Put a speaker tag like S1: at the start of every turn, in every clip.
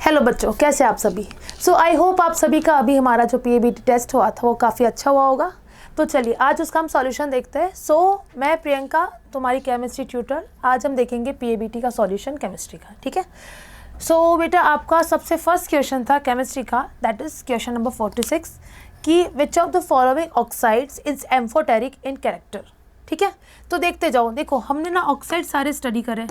S1: Hello बच्चों, कैसे आप सभी। सो आई होप आप सभी का अभी हमारा जो पीएबीटी टेस्ट हुआ था वो काफ़ी अच्छा हुआ होगा। तो चलिए आज उसका हम सॉल्यूशन देखते हैं। मैं प्रियंका, तुम्हारी केमिस्ट्री ट्यूटर। आज हम देखेंगे पीएबीटी का सॉल्यूशन केमिस्ट्री का, ठीक है। बेटा आपका सबसे फर्स्ट क्वेश्चन था केमिस्ट्री का, दैट इज क्वेश्चन नंबर 46 कि विच of the following oxides is amphoteric in character, ठीक है। तो देखते जाओ, देखो हमने ना ऑक्साइड सारे स्टडी करे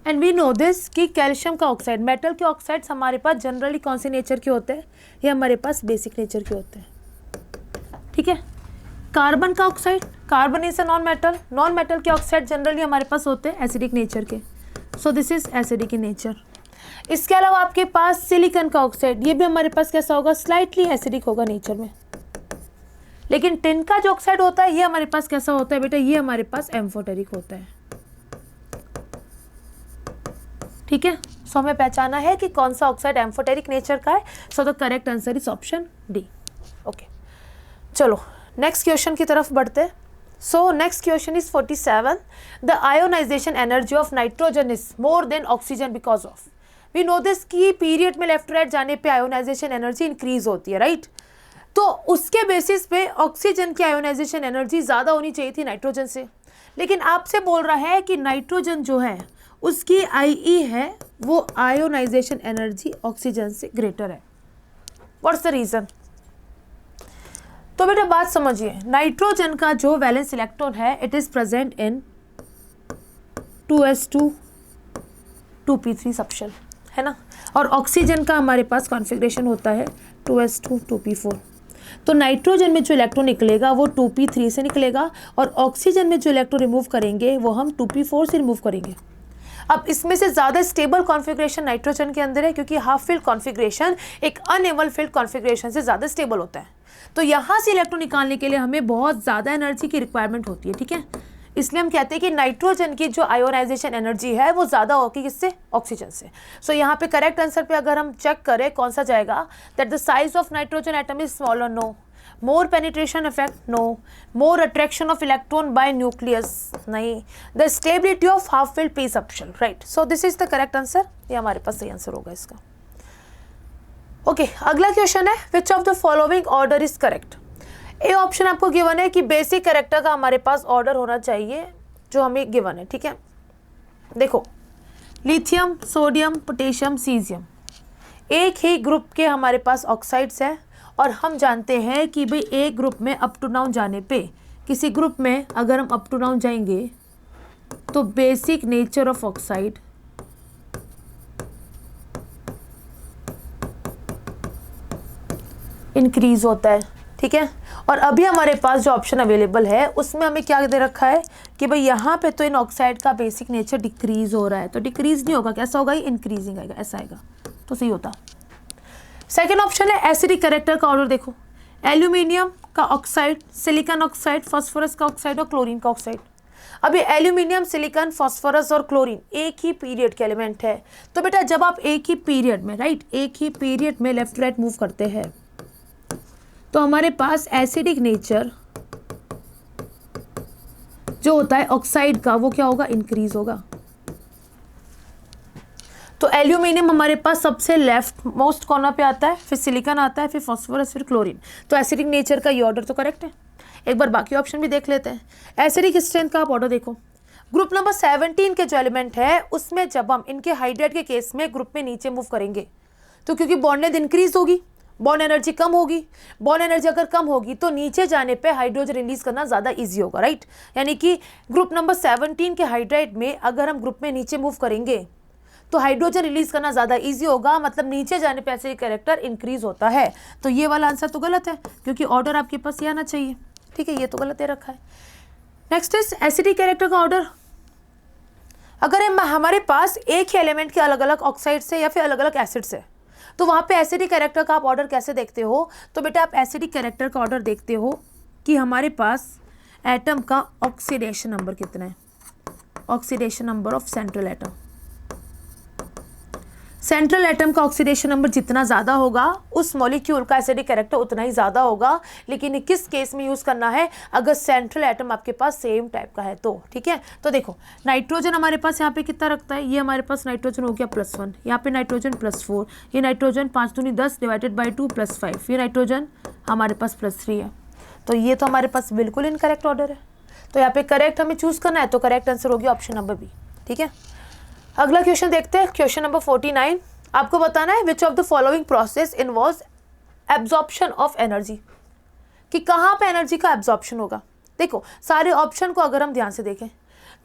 S1: एंड वी नो दिस कि कैल्शियम का ऑक्साइड, मेटल के ऑक्साइड्स हमारे पास जनरली कौन से नेचर के होते हैं, ये हमारे पास बेसिक नेचर के होते हैं, ठीक है। कार्बन का oxide, carbon is a non metal, non metal के ऑक्साइड जनरली हमारे पास होते हैं एसिडिक नेचर के, सो this is acidic in nature. इसके अलावा आपके पास सिलिकॉन का ऑक्साइड, ये भी हमारे पास कैसा होगा, स्लाइटली एसिडिक होगा नेचर में। लेकिन टिन का जो ऑक्साइड होता है ये हमारे पास कैसा होता है बेटा, ये हमारे पास एम्फोटेरिक होता है, ठीक है। सो हमें पहचाना है कि कौन सा ऑक्साइड एम्फोटेरिक नेचर का है। So the correct answer is option D. Okay, चलो नेक्स्ट क्वेश्चन की तरफ बढ़ते हैं। So next question is 47, the ionization energy of nitrogen is more than oxygen because of. We know this कि period में left right जाने पे ionisation energy increase होती है, राइट। तो उसके बेसिस पे ऑक्सीजन की आयोनाइजेशन एनर्जी ज़्यादा होनी चाहिए थी नाइट्रोजन से, लेकिन आपसे बोल रहा है कि नाइट्रोजन जो है उसकी आईई है वो आयोनाइजेशन एनर्जी ऑक्सीजन से ग्रेटर है। What's the reason? तो बेटा बात समझिए, नाइट्रोजन का जो वैलेंस इलेक्ट्रॉन है it is present in 2s2 2p3 subshell, है ना। और ऑक्सीजन का हमारे पास कॉन्फ़िगरेशन होता है 2s2 2p4। तो नाइट्रोजन में जो इलेक्ट्रॉन निकलेगा वो 2p3 से निकलेगा और ऑक्सीजन में जो इलेक्ट्रॉन रिमूव करेंगे वो हम 2p4 से रिमूव करेंगे। अब इसमें से ज़्यादा स्टेबल कॉन्फ़िगरेशन नाइट्रोजन के अंदर है, क्योंकि हाफ फील्ड कॉन्फ़िगरेशन एक अनइवन फील्ड कॉन्फ़िगरेशन से ज़्यादा स्टेबल होता है। तो यहाँ से इलेक्ट्रॉन निकालने के लिए हमें बहुत ज़्यादा एनर्जी की रिक्वायरमेंट होती है, ठीक है। इसलिए हम कहते हैं कि नाइट्रोजन की जो आयोनाइजेशन एनर्जी है वो ज़्यादा होगी किससे, ऑक्सीजन से। सो यहाँ पे करेक्ट आंसर पे अगर हम चेक करें कौन सा जाएगा, that the size of nitrogen atom is smaller, no. More penetration effect, no. More attraction of electron by nucleus, नहीं। The stability of half filled p subshell, right. So this is the correct answer, ये हमारे पास सही answer होगा इसका। Okay, अगला question है विच of the following order is correct. A option आपको given है कि बेसिक कैरेक्टर का हमारे पास ऑर्डर होना चाहिए जो हमें गिवन है, ठीक है। देखो लिथियम, सोडियम, पोटेशियम, सीजियम एक ही ग्रुप के हमारे पास ऑक्साइड्स हैं और हम जानते हैं कि भाई एक ग्रुप में अप टू डाउन जाने पे, किसी ग्रुप में अगर हम अप टू डाउन जाएंगे तो basic nature of oxide increase होता है, ठीक है। और अभी हमारे पास जो ऑप्शन अवेलेबल है उसमें हमें क्या दे रखा है कि भाई यहाँ पे तो इन ऑक्साइड का बेसिक नेचर डिक्रीज हो रहा है, तो डिक्रीज नहीं होगा, कैसा होगा, ये इंक्रीजिंग आएगा, ऐसा आएगा, तो सही होता। सेकेंड ऑप्शन है एसिडिक कैरेक्टर का ऑर्डर। देखो एल्यूमिनियम का ऑक्साइड, सिलिकॉन ऑक्साइड, फास्फोरस का ऑक्साइड और क्लोरीन का ऑक्साइड। अभी एल्यूमिनियम, सिलिकॉन, फास्फोरस और क्लोरीन एक ही पीरियड के एलिमेंट है। तो बेटा जब आप एक ही पीरियड में, राइट, एक ही पीरियड में लेफ्ट राइट मूव करते हैं तो हमारे पास एसिडिक नेचर जो होता है ऑक्साइड का वो क्या होगा, इंक्रीज होगा। तो एल्यूमिनियम हमारे पास सबसे लेफ्ट मोस्ट कॉर्नर पे आता है, फिर सिलिकॉन आता है, फिर फास्फोरस, फिर क्लोरीन। तो एसिडिक नेचर का ये ऑर्डर तो करेक्ट है। एक बार बाकी ऑप्शन भी देख लेते हैं। एसिडिक स्ट्रेंथ का आप ऑर्डर देखो, ग्रुप नंबर 17 के जो एलिमेंट है उसमें जब हम इनके हाइड्रेट के केस में ग्रुप में नीचे मूव करेंगे तो क्योंकि बॉन्ड लेंथ इंक्रीज होगी, बॉन्ड एनर्जी कम होगी, बॉन्ड एनर्जी अगर कम होगी तो नीचे जाने पे हाइड्रोजन रिलीज करना ज़्यादा इजी होगा, राइट। यानी कि ग्रुप नंबर 17 के हाइड्रेट में अगर हम ग्रुप में नीचे मूव करेंगे तो हाइड्रोजन रिलीज करना ज़्यादा इजी होगा, मतलब नीचे जाने पे ऐसे कैरेक्टर इंक्रीज होता है। तो ये वाला आंसर तो गलत है क्योंकि ऑर्डर आपके पास ये आना चाहिए, ठीक है, ये तो गलत दे रखा है। नेक्स्ट इज एसिडिक कैरेक्टर का ऑर्डर। अगर हमारे पास एक ही एलिमेंट के अलग अलग ऑक्साइड्स है या फिर अलग अलग एसिड्स है तो वहाँ पे एसिडिक कैरेक्टर का आप ऑर्डर कैसे देखते हो, तो बेटा आप एसिडिक कैरेक्टर का ऑर्डर देखते हो कि हमारे पास एटम का ऑक्सीडेशन नंबर कितना है, oxidation number of central atom. Central atom का ऑक्सीडेशन नंबर जितना ज़्यादा होगा उस मॉलिक्यूल का एसिडिक कैरेक्टर उतना ही ज़्यादा होगा, लेकिन किस केस में यूज़ करना है, अगर सेंट्रल एटम आपके पास सेम टाइप का है तो। ठीक है, तो देखो नाइट्रोजन हमारे पास यहाँ पे कितना रखता है, ये हमारे पास नाइट्रोजन हो गया +1, यहाँ पे नाइट्रोजन +4, ये नाइट्रोजन 5 दूनी 10 डिवाइडेड बाई 2 +5, ये नाइट्रोजन हमारे पास +3 है। तो ये तो हमारे पास बिल्कुल इनकरेक्ट ऑर्डर है, तो यहाँ पे करेक्ट हमें चूज़ करना है, तो करेक्ट आंसर होगी ऑप्शन नंबर बी। ठीक है, अगला क्वेश्चन देखते हैं, क्वेश्चन नंबर 49। आपको बताना है विच of the following process involves absorption of energy, कि कहाँ पे एनर्जी का एब्जॉर्प्शन होगा। देखो सारे ऑप्शन को अगर हम ध्यान से देखें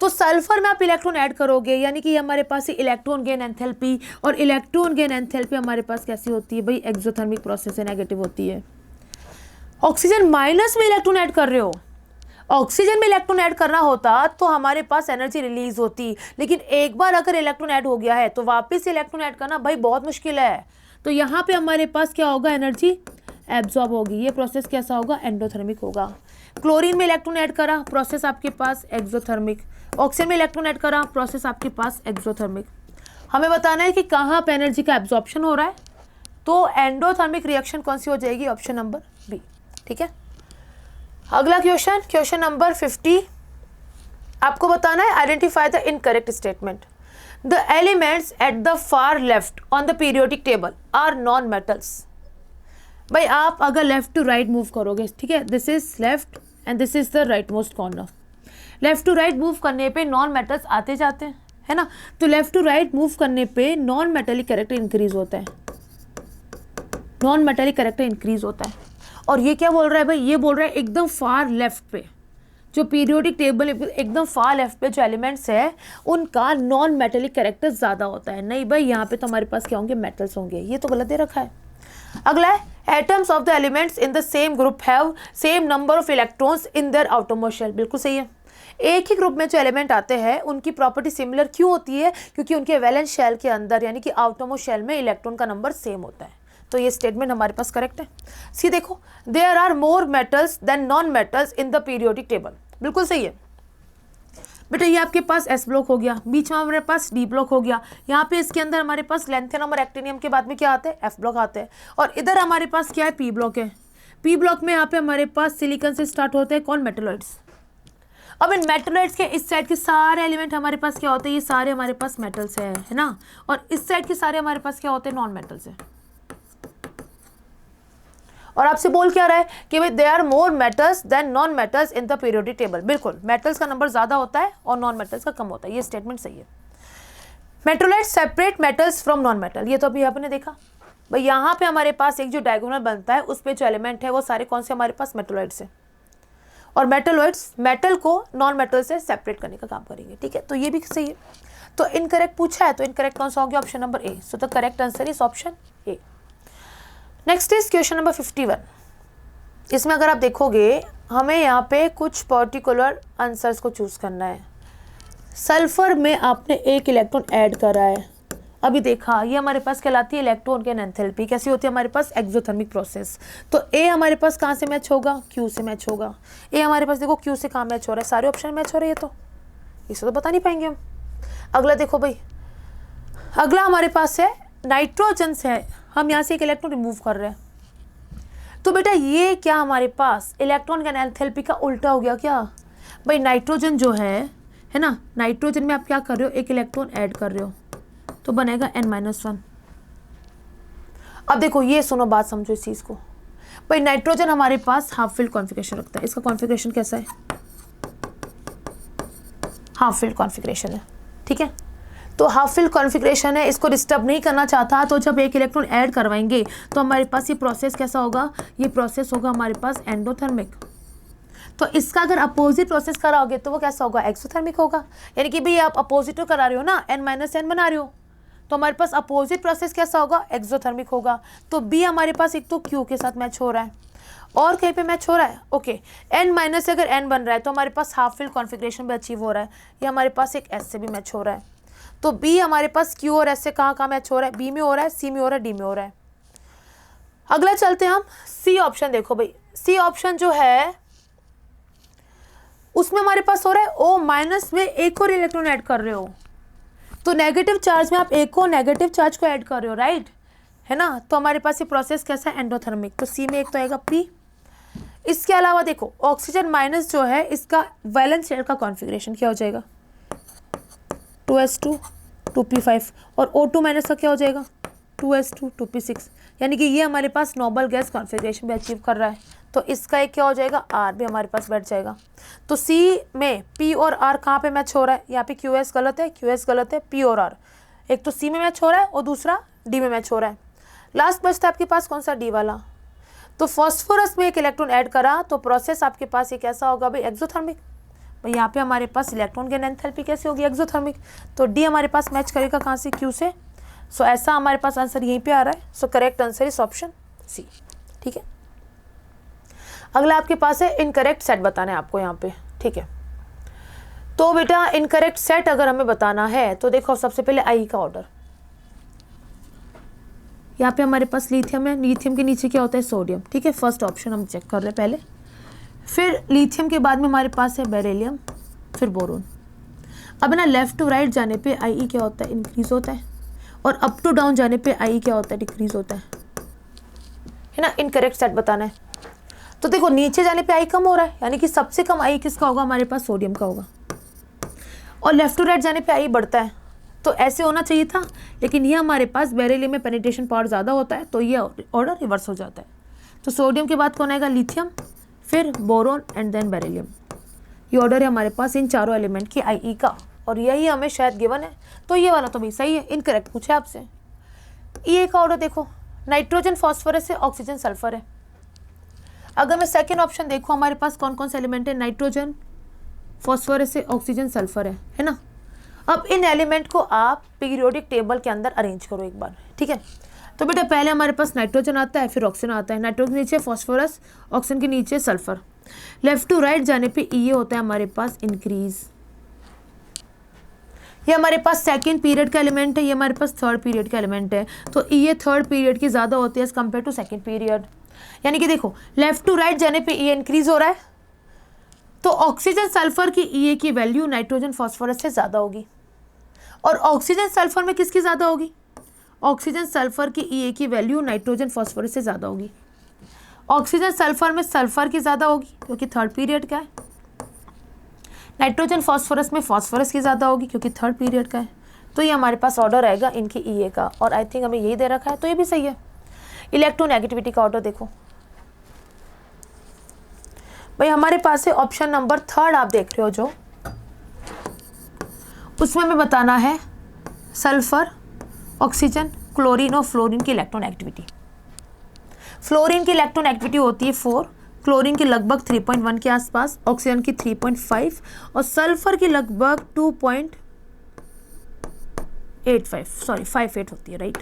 S1: तो सल्फर में आप इलेक्ट्रॉन ऐड करोगे, यानी कि हमारे पास इलेक्ट्रॉन गेन एंथैल्पी, और इलेक्ट्रॉन गेन एंथैल्पी हमारे पास कैसी होती है भाई, एक्सोथर्मिक प्रोसेस है, नेगेटिव होती है। ऑक्सीजन माइनस में इलेक्ट्रॉन ऐड कर रहे हो, ऑक्सीजन में इलेक्ट्रॉन ऐड करना होता तो हमारे पास एनर्जी रिलीज होती, लेकिन एक बार अगर इलेक्ट्रॉन ऐड हो गया है तो वापस इलेक्ट्रॉन ऐड करना भाई बहुत मुश्किल है। तो यहाँ पे हमारे पास क्या होगा, एनर्जी एब्जॉर्ब होगी। ये प्रोसेस कैसा होगा, एंडोथर्मिक होगा। क्लोरीन में इलेक्ट्रॉन ऐड करा, प्रोसेस आपके पास एक्सोथर्मिक। ऑक्सीजन में इलेक्ट्रॉन ऐड करा, प्रोसेस आपके पास एक्सोथर्मिक। हमें बताना है कि कहाँ पे एनर्जी का एब्जॉर्प्शन हो रहा है, तो एंडोथर्मिक रिएक्शन कौन सी हो जाएगी, ऑप्शन नंबर बी। ठीक है, अगला क्वेश्चन, क्वेश्चन नंबर 50। आपको बताना है identify the incorrect statement. The elements at the far left on the periodic table are non metals. भाई आप अगर लेफ्ट टू राइट मूव करोगे, ठीक है, this is left and this is the right most corner. Left to right move करने पे non metals आते जाते हैं, है ना, तो लेफ्ट टू राइट मूव करने पे नॉन मेटेलिक कैरेक्टर इंक्रीज होता है, नॉन मेटेलिक कैरेक्टर इंक्रीज होता है। और ये क्या बोल रहा है भाई, ये बोल रहा है एकदम फार लेफ्ट पे, जो पीरियोडिक टेबल एकदम फार लेफ्ट पे जो एलिमेंट्स है उनका नॉन मेटेलिक कैरेक्टर ज़्यादा होता है। नहीं भाई, यहाँ पे तो हमारे पास क्या होंगे, मेटल्स होंगे, ये तो गलत दे रखा है। अगला है, atoms of the elements in the same group have same number of electrons in their outermost shell. बिल्कुल सही है, एक ही ग्रुप में जो एलिमेंट आते हैं उनकी प्रॉपर्टी सिमिलर क्यों होती है, क्योंकि उनके वैलेंस शेल के अंदर यानी कि आउटरमोस्ट शेल में इलेक्ट्रॉन का नंबर सेम होता है। तो ये स्टेटमेंट हमारे पास करेक्ट है। सी देखो, there are more metals than non metals in the periodic table. बिल्कुल सही है बेटा, ये आपके पास एस ब्लॉक हो गया, बीच में हमारे पास डी ब्लॉक हो गया, यहाँ पे इसके अंदर हमारे पास लैंथेनम और एक्टिनियम के बाद में क्या आते हैं, एफ ब्लॉक आते हैं, और इधर हमारे पास क्या है, पी ब्लॉक है। पी ब्लॉक में यहाँ पे हमारे पास सिलिकॉन से स्टार्ट होते हैं कौन, मेटलॉइड्स। अब इन मेटलॉइड्स के इस साइड के सारे एलिमेंट हमारे पास क्या होते हैं, ये सारे हमारे पास मेटल्स है ना, और इस साइड के सारे हमारे पास क्या होते हैं, नॉन मेटल्स है। और आपसे बोल क्या रहा है कि भाई they are more metals than non metals in the periodic table. बिल्कुल, मेटल्स का नंबर ज्यादा होता है और नॉन मेटल्स का कम होता है, ये स्टेटमेंट सही है। मेटोलाइट्स separate metals from non metal, ये तो अभी आपने देखा भाई, यहाँ पे हमारे पास एक जो डायगोनल बनता है उस पे जो एलिमेंट है वो सारे कौन से हमारे पास, मेटोलाइट्स है, और मेटलोइड्स मेटल को नॉन मेटल से सेपरेट करने का काम करेंगे। ठीक है, तो ये भी सही है। तो इनकरेक्ट पूछा है, तो इनकरेक्ट कौन सा हो गया, option number A. So the correct answer is option A. Next is question number 51। इसमें अगर आप देखोगे हमें यहाँ पे कुछ पर्टिकुलर आंसर्स को चूज करना है। सल्फर में आपने एक इलेक्ट्रॉन ऐड करा है, अभी देखा ये हमारे पास कहलाती है इलेक्ट्रॉन गेन एंथैल्पी, कैसी होती है हमारे पास, एक्सोथर्मिक प्रोसेस। तो ए हमारे पास कहाँ से मैच होगा, क्यू से मैच होगा। ए हमारे पास देखो क्यू से कहाँ मैच हो रहा है, सारे ऑप्शन मैच हो रहे हैं, तो इसे तो बता नहीं पाएंगे हम। अगला देखो भाई, अगला हमारे पास है नाइट्रोजन से है, हम यहाँ से एक इलेक्ट्रॉन रिमूव कर रहे हैं, तो बेटा ये क्या हमारे पास इलेक्ट्रॉन गेन एंथैल्पी का उल्टा हो गया क्या भाई। नाइट्रोजन जो है ना, नाइट्रोजन में आप क्या कर रहे हो, एक इलेक्ट्रॉन ऐड कर रहे हो, तो बनेगा N-1। अब देखो ये सुनो, बात समझो इस चीज को भाई, नाइट्रोजन हमारे पास हाफ फिल्ड कॉन्फ़िगरेशन रखता है, इसका कॉन्फ़िगरेशन कैसा है, हाफ फिल्ड कॉन्फ़िगरेशन है। ठीक है, तो हाफ फिल्ड कॉन्फ़िगरेशन है, इसको डिस्टर्ब नहीं करना चाहता, तो जब एक इलेक्ट्रॉन ऐड करवाएंगे तो हमारे पास ये प्रोसेस कैसा होगा, ये प्रोसेस होगा हमारे पास एंडोथर्मिक। तो इसका अगर अपोजिट प्रोसेस कराओगे तो वो कैसा होगा, एक्सोथर्मिक होगा। यानी कि भाई आप अपोजिट करा रहे हो ना, N-N बना रहे हो, तो हमारे पास अपोजिट प्रोसेस कैसा होगा, एक्सोथर्मिक होगा। तो बी हमारे पास एक तो क्यू के साथ मैच हो रहा है और कहीं पे मैच हो रहा है, ओके। N- से अगर N बन रहा है तो हमारे पास हाफ फिल्ड कॉन्फ़िगरेशन भी अचीव हो रहा है, ये हमारे पास एक S से भी मैच हो रहा है। तो बी हमारे पास क्यू और S से कहाँ मैच हो रहा है, बी में हो रहा है, सी में हो रहा है, डी में हो रहा है। अगला चलते हैं हम सी ऑप्शन। देखो भाई सी ऑप्शन जो है उसमें हमारे पास हो रहा है O- में एक और इलेक्ट्रॉन ऐड कर रहे हो, तो नेगेटिव चार्ज में आप एक और नेगेटिव चार्ज को ऐड कर रहे हो, राइट, है ना। तो हमारे पास ये प्रोसेस कैसा है, एंडोथर्मिक। तो सी में एक तो आएगा पी। इसके अलावा देखो ऑक्सीजन माइनस जो है इसका वैलेंस शेल का कॉन्फ़िगरेशन क्या हो जाएगा, 2s2 2p5, और O2 माइनस का क्या हो जाएगा, 2s2 2p6, यानी कि ये हमारे पास नोबल गैस कॉन्फ़िगरेशन भी अचीव कर रहा है। तो इसका एक क्या हो जाएगा, R भी हमारे पास बैठ जाएगा। तो C में P और R कहाँ पे मैच हो रहा है, यहाँ पे QS गलत है, QS गलत है, P और R एक तो C में मैच हो रहा है और दूसरा D में मैच हो रहा है। लास्ट बचता है आपके पास कौन सा, D वाला। तो फॉस्फोरस में एक इलेक्ट्रॉन ऐड करा तो प्रोसेस आपके पास ये कैसा होगा भाई, एक्सोथर्मिक। भाई यहाँ पे हमारे पास इलेक्ट्रॉन गेन एंथैल्पी कैसे होगी, एक्सोथर्मिक। तो डी हमारे पास मैच करेगा कहाँ से, क्यू से। सो ऐसा हमारे पास आंसर यहीं पे आ रहा है। So correct answer is option C. ठीक है, अगला आपके पास है इनकरेक्ट सेट बताना है आपको यहाँ पे। ठीक है, तो बेटा इनकरेक्ट सेट अगर हमें बताना है तो देखो सबसे पहले आई का ऑर्डर। यहाँ पे हमारे पास लिथियम है, लिथियम के नीचे क्या होता है, सोडियम। ठीक है, फर्स्ट ऑप्शन हम चेक कर रहे हैं पहले। फिर लिथियम के बाद में हमारे पास है बेरिलियम, फिर बोरोन। अब ना लेफ्ट टू राइट जाने पे आई क्या होता है, इंक्रीज होता है, और अप टू डाउन जाने पे आई क्या होता है, डिक्रीज होता है ना। इनकरेक्ट सेट बताना है तो देखो नीचे जाने पे आई कम हो रहा है, यानी कि सबसे कम आई किसका होगा, हमारे पास सोडियम का होगा, और लेफ्ट टू राइट जाने पे आई बढ़ता है। तो ऐसे होना चाहिए था, लेकिन ये हमारे पास बेरिलियम में पेनिट्रेशन पावर ज़्यादा होता है तो ये ऑर्डर रिवर्स हो जाता है। तो सोडियम के बाद कौन आएगा, लिथियम, फिर बोरोन एंड देन बेरिलियम। ये ऑर्डर है हमारे पास इन चारों एलिमेंट की आई का, और यही हमें शायद गिवन है। तो ये वाला तो भी सही है, इनकरेक्ट पूछा आपसे। ये का ऑर्डर देखो, नाइट्रोजन फॉस्फोरस है, ऑक्सीजन सल्फर है। अगर मैं सेकेंड ऑप्शन देखूँ हमारे पास कौन कौन से एलिमेंट है, नाइट्रोजन फॉस्फोरस है, ऑक्सीजन सल्फर है ना। अब इन एलिमेंट को आप पीरियोडिक टेबल के अंदर अरेंज करो एक बार। ठीक है, तो बेटा पहले हमारे पास नाइट्रोजन आता है, फिर ऑक्सीजन आता है, नाइट्रोजन के नीचे फॉस्फोरस, ऑक्सीजन के नीचे सल्फर। लेफ्ट टू राइट जाने पे ये होता है हमारे पास इंक्रीज। ये हमारे पास सेकेंड पीरियड का एलिमेंट है, ये हमारे पास थर्ड पीरियड का एलिमेंट है। तो ये थर्ड पीरियड की ज़्यादा होती है as compared to second period. यानी कि देखो लेफ्ट टू राइट जाने पे ये इंक्रीज हो रहा है, तो ऑक्सीजन सल्फर की ई की वैल्यू नाइट्रोजन फॉस्फोरस से ज़्यादा होगी, और ऑक्सीजन सल्फर में किसकी ज़्यादा होगी, ऑक्सीजन सल्फर की ई की वैल्यू नाइट्रोजन फॉस्फोरस से ज़्यादा होगी। ऑक्सीजन सल्फर में सल्फर की ज़्यादा होगी क्योंकि थर्ड पीरियड का है, नाइट्रोजन फॉस्फोरस में फॉस्फोरस की ज़्यादा होगी क्योंकि थर्ड पीरियड का है। तो ये हमारे पास ऑर्डर आएगा इनकी ई का, और आई थिंक हमें यही दे रखा है तो ये भी सही है। इलेक्ट्रोनेगेटिविटी का ऑर्डर देखो भाई, हमारे पास है ऑप्शन नंबर थर्ड, आप देख रहे हो जो, उसमें हमें बताना है सल्फर, ऑक्सीजन, क्लोरीन और फ्लोरीन की इलेक्ट्रॉन एक्टिविटी। फ्लोरीन की इलेक्ट्रॉन एक्टिविटी होती है 4, क्लोरीन की लगभग 3.1 के आसपास, ऑक्सीजन की 3.5 और सल्फर की लगभग 58 होती है, राइट।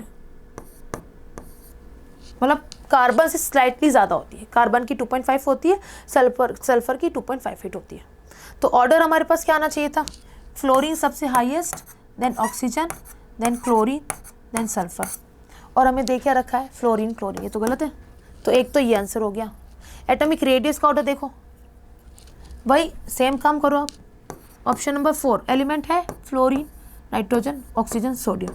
S1: मतलब कार्बन से स्लाइटली ज़्यादा होती है, कार्बन की 2.5 होती है, सल्फर की 2.58 होती है। तो ऑर्डर हमारे पास क्या आना चाहिए था, फ्लोरीन सबसे highest, then oxygen, then chlorine, then sulphur, और हमें दे क्या रखा है, फ्लोरीन क्लोरीन। ये तो गलत है, तो एक तो ये आंसर हो गया। एटॉमिक रेडियस का ऑर्डर देखो भाई, सेम काम करो आप। ऑप्शन नंबर 4 एलिमेंट है फ्लोरीन, नाइट्रोजन, ऑक्सीजन, सोडियम,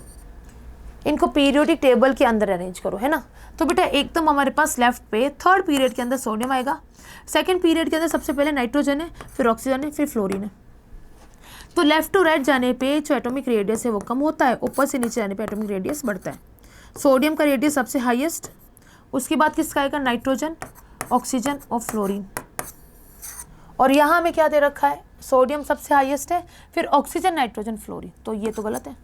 S1: इनको पीरियोडिक टेबल के अंदर अरेंज करो, है ना। तो बेटा एकदम हमारे पास लेफ्ट पे थर्ड पीरियड के अंदर सोडियम आएगा, सेकंड पीरियड के अंदर सबसे पहले नाइट्रोजन है, फिर ऑक्सीजन है, फिर फ्लोरीन है। तो लेफ्ट टू राइट जाने पे जो एटॉमिक रेडियस है वो कम होता है, ऊपर से नीचे जाने पे एटॉमिक रेडियस बढ़ता है। सोडियम का रेडियस सबसे हाईएस्ट, उसके बाद किसका आएगा, नाइट्रोजन, ऑक्सीजन और फ्लोरीन। और यहाँ हमें क्या दे रखा है, सोडियम सबसे हाईएस्ट है, फिर ऑक्सीजन, नाइट्रोजन, फ्लोरीन। तो ये तो गलत है,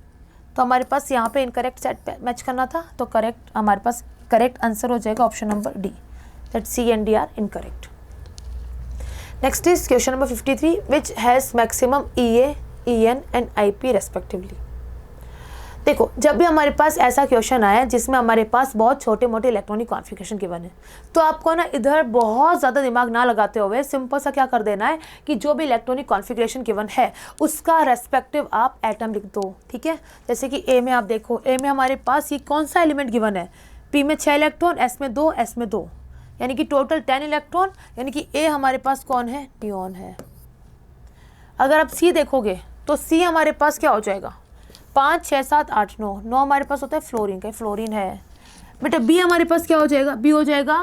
S1: तो हमारे पास यहाँ पे इनकरेक्ट सेट मैच करना था। तो करेक्ट हमारे पास करेक्ट आंसर हो जाएगा option number D, that C and D are incorrect. Next is question number 53, which has maximum EA, EN and IP respectively. देखो जब भी हमारे पास ऐसा क्वेश्चन आया जिसमें हमारे पास बहुत छोटे मोटे इलेक्ट्रॉनिक कॉन्फ़िगरेशन गिवन है, तो आपको ना इधर बहुत ज़्यादा दिमाग ना लगाते हुए सिंपल सा क्या कर देना है कि जो भी इलेक्ट्रॉनिक कॉन्फ़िगरेशन गिवन है उसका रेस्पेक्टिव आप एटम लिख दो। ठीक है, जैसे कि ए में आप देखो, ए में हमारे पास ये कौन सा एलिमेंट गिवन है, पी में 6 इलेक्ट्रॉन, एस में 2, एस में 2, यानी कि टोटल 10 इलेक्ट्रॉन, यानी कि ए हमारे पास कौन है, नियॉन है। अगर आप सी देखोगे तो सी हमारे पास क्या हो जाएगा, 5 6 7 8 9, 9 हमारे पास होता है फ्लोरीन का, फ्लोरीन है बेटा। बी हमारे पास क्या हो जाएगा, बी हो जाएगा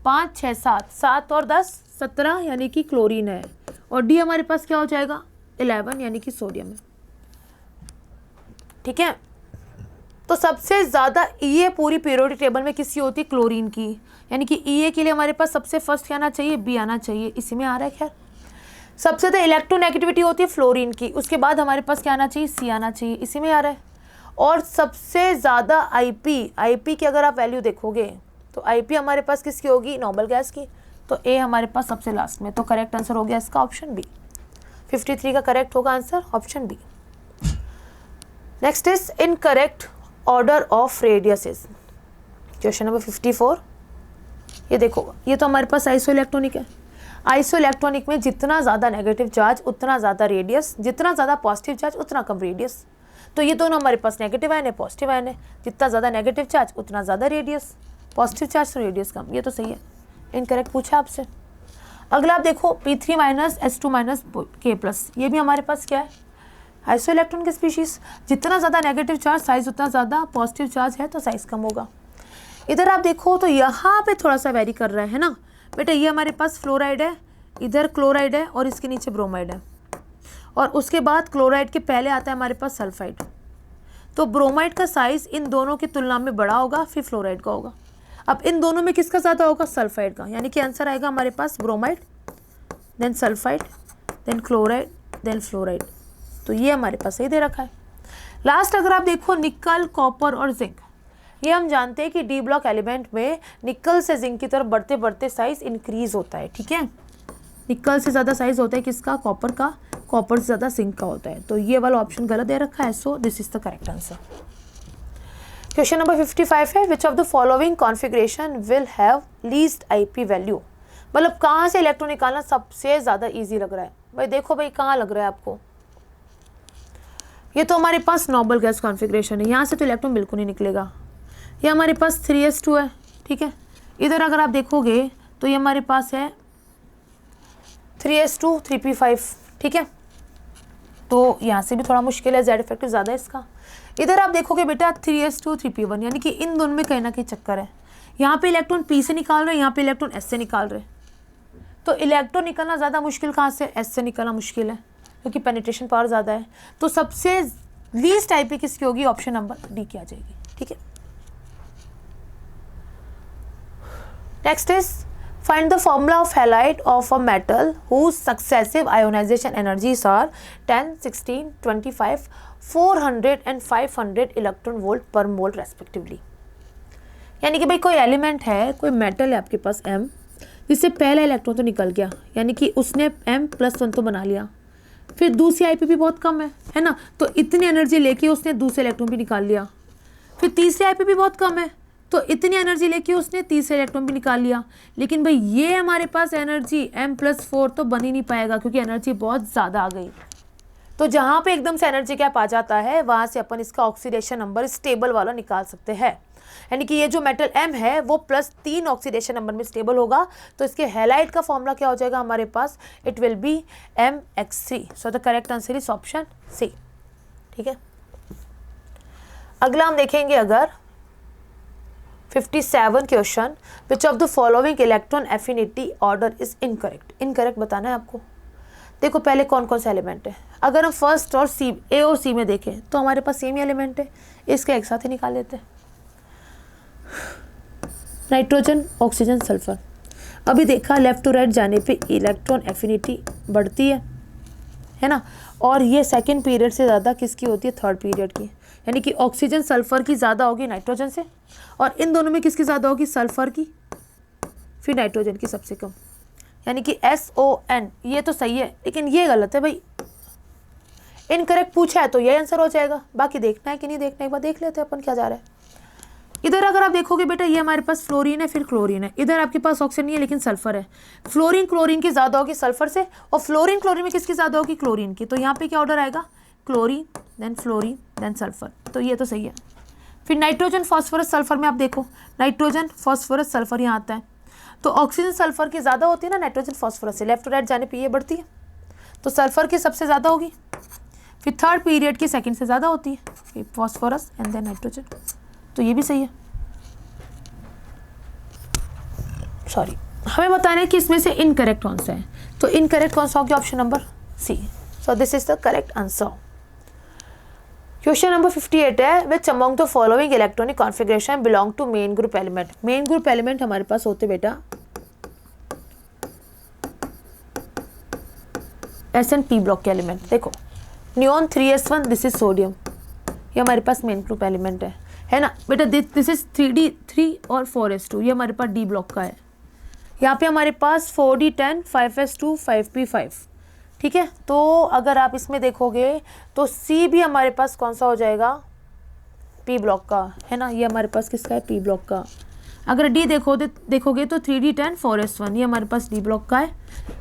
S1: 5 6 7, 7 और 10 17 यानी कि क्लोरीन है। और डी हमारे पास क्या हो जाएगा 11 यानी कि सोडियम है। ठीक है, तो सबसे ज़्यादा ये पूरी पीरियोडिक टेबल में किसकी होती है, क्लोरीन की, यानी कि ई के लिए हमारे पास सबसे फर्स्ट क्या आना चाहिए, बी आना चाहिए, इसी में आ रहा है। खैर सबसे ज़्यादा इलेक्ट्रोनेगेटिविटी होती है फ्लोरीन की, उसके बाद हमारे पास क्या आना चाहिए, सी आना चाहिए, इसी में आ रहा है। और सबसे ज़्यादा आईपी की अगर आप वैल्यू देखोगे तो आईपी हमारे पास किसकी होगी, नोबल गैस की, तो ए हमारे पास सबसे लास्ट में। तो करेक्ट आंसर हो गया इसका ऑप्शन बी। 53 का करेक्ट होगा answer option B. Next is incorrect order of radiuses. Question number 54। ये देखो, ये तो हमारे पास आइसो इलेक्ट्रॉनिक है। आइसो इलेक्ट्रॉनिक में जितना ज़्यादा नेगेटिव चार्ज उतना ज़्यादा रेडियस, जितना ज़्यादा पॉजिटिव चार्ज उतना कम रेडियस। तो ये दोनों हमारे पास नेगेटिव आयन है, पॉजिटिव आयन है, जितना ज़्यादा नेगेटिव चार्ज उतना ज़्यादा रेडियस, पॉजिटिव चार्ज तो रेडियस कम। ये तो सही है, इनकरेक्ट पूछा आपसे। अगला आप देखो P3 minus S2 minus K plus, ये भी हमारे पास क्या है, आइसो इलेक्ट्रॉन की स्पीशीज। जितना ज़्यादा नेगेटिव चार्ज साइज उतना ज़्यादा, पॉजिटिव चार्ज है तो साइज कम होगा। इधर आप देखो तो यहाँ पे थोड़ा सा वेरी कर रहा है ना बेटा। ये हमारे पास फ्लोराइड है, इधर क्लोराइड है और इसके नीचे ब्रोमाइड है, और उसके बाद क्लोराइड के पहले आता है हमारे पास सल्फाइड। तो ब्रोमाइड का साइज इन दोनों की तुलना में बड़ा होगा, फिर फ्लोराइड का होगा। अब इन दोनों में किसका ज़्यादा होगा, सल्फाइड का, यानी कि आंसर आएगा हमारे पास bromide, then sulphide, then chloride, then fluoride. तो ये हमारे पास सही दे रखा है। लास्ट अगर आप देखो निकल, कॉपर और जिंक, ये हम जानते हैं कि डी ब्लॉक एलिमेंट में निकल से जिंक की तरफ बढ़ते बढ़ते साइज इंक्रीज होता है। ठीक है, निकल से ज़्यादा साइज होता है किसका, कॉपर का, कॉपर से ज़्यादा जिंक का होता है। तो ये वाला ऑप्शन गलत दे रखा है, so this is the correct answer. Question number 55 है, विच of the following configuration will have least IP value. मतलब कहाँ से इलेक्ट्रॉन निकालना सबसे ज़्यादा ईजी लग रहा है भाई। देखो भाई कहाँ लग रहा है आपको, ये तो हमारे पास नोबल गैस कॉन्फ़िगरेशन है, यहाँ से तो इलेक्ट्रॉन बिल्कुल नहीं निकलेगा। ये हमारे पास 3s2 है। ठीक है, इधर अगर आप देखोगे तो ये हमारे पास है 3s2 3p5। ठीक है, तो यहाँ से भी थोड़ा मुश्किल है, जेड इफेक्टिव ज़्यादा है इसका। इधर आप देखोगे बेटा 3s2 3p1, यानी कि इन दोनों में कहीं ना कहीं चक्कर है। यहाँ पे इलेक्ट्रॉन पी से निकाल रहे हैं, यहाँ पे इलेक्ट्रॉन एस से निकाल रहे हैं। तो इलेक्ट्रॉन निकलना ज़्यादा मुश्किल कहाँ से, एस से निकलना मुश्किल है क्योंकि पेनिट्रेशन पावर ज़्यादा है। तो सबसे लीस्ट आईपी किसकी होगी, ऑप्शन नंबर डी की आ जाएगी। ठीक है, next is find the formula of halide of a metal whose successive ionization energies are 10, 16, 25, 400 and 500 electron volt पर मोल रेस्पेक्टिवली। यानी कि भाई कोई एलिमेंट है, कोई मेटल है आपके पास M, जिससे पहला इलेक्ट्रॉन तो निकल गया, यानी कि उसने M+1 तो बना लिया, फिर दूसरी आईपी भी बहुत कम है ना, तो इतनी एनर्जी लेके उसने दूसरे इलेक्ट्रॉन भी निकाल लिया। फिर तीसरी आईपी भी बहुत कम है, तो इतनी एनर्जी लेके उसने तीसरे इलेक्ट्रॉन भी निकाल लिया। लेकिन भाई ये हमारे पास एनर्जी M+4 तो बन ही नहीं पाएगा क्योंकि एनर्जी बहुत ज़्यादा आ गई। तो जहाँ पे एकदम से एनर्जी गैप आ जाता है वहाँ से अपन इसका ऑक्सीडेशन नंबर स्टेबल वाला निकाल सकते हैं। यानी कि ये जो मेटल M है वो +3 ऑक्सीडेशन नंबर में स्टेबल होगा। तो इसके हैलाइड का फॉर्मूला क्या हो जाएगा हमारे पास, it will be MX3। So the correct answer is option C. ठीक है, अगला हम देखेंगे अगर 57 question, which of the following electron affinity order is incorrect. Incorrect बताना है आपको। देखो पहले कौन कौन से एलिमेंट है, अगर हम फर्स्ट और सी, ए और सी में देखें तो हमारे पास सेम ही एलिमेंट है, इसका एक साथ ही निकाल लेते हैं। Nitrogen, oxygen, sulphur. अभी देखा लेफ्ट टू राइट जाने पे इलेक्ट्रॉन एफिनिटी बढ़ती है ना, और ये सेकेंड पीरियड से ज़्यादा किसकी होती है, थर्ड पीरियड की। यानी कि ऑक्सीजन सल्फर की ज़्यादा होगी नाइट्रोजन से, और इन दोनों में किसकी ज़्यादा होगी, सल्फर की, फिर नाइट्रोजन की सबसे कम। यानी कि SON, ये तो सही है लेकिन ये गलत है भाई। इनकरेक्ट पूछा है तो ये आंसर हो जाएगा, बाकी देखना है कि नहीं देखना एक बार देख लेते हैं अपन क्या जा रहा है। इधर अगर आप देखोगे बेटा ये हमारे पास फ्लोरीन है, फिर क्लोरीन है। इधर आपके पास ऑक्सीजन नहीं है लेकिन सल्फर है। फ्लोरीन क्लोरीन की ज़्यादा होगी सल्फर से, और फ्लोरीन क्लोरीन में किसकी ज़्यादा होगी, क्लोरीन की। तो यहाँ पे क्या ऑर्डर आएगा, chlorine then fluorine then sulphur. तो ये तो सही है। फिर नाइट्रोजन फॉस्फोरस सल्फर में आप देखो, नाइट्रोजन फॉस्फोरस सल्फर यहाँ आता है, तो ऑक्सीजन सल्फर की ज़्यादा होती है ना नाइट्रोजन फॉस्फोरस से, लेफ्ट टू राइट जाने पे ये बढ़ती है, तो सल्फर की सबसे ज़्यादा होगी। फिर थर्ड पीरियड की सेकंड से ज़्यादा होती है, फॉस्फोरस एंड देन नाइट्रोजन। तो ये भी सही है। सॉरी, हमें बताना है कि इसमें से इनकरेक्ट कौन सा है। तो इनकरेक्ट कौन सा हो गया? Option number C. So this is the correct answer. Question number 58 है, which among the following electronic configuration belong to main group element. Main group element हमारे पास होते बेटा एस एंड पी ब्लॉक के एलिमेंट। देखो neon 3s1, this is sodium, ये हमारे पास main group element है ना बेटा। दिस इज 3d3 और 4s2, ये हमारे पास डी ब्लॉक का है। यहाँ पे हमारे पास 4d10, 5s2, 5p5, ठीक है। तो अगर आप इसमें देखोगे तो सी भी हमारे पास कौन सा हो जाएगा? पी ब्लॉक का, है ना। ये हमारे पास किसका है? पी ब्लॉक का। अगर डी देखोगे तो 3d10, 4s1, ये हमारे पास डी ब्लॉक का है।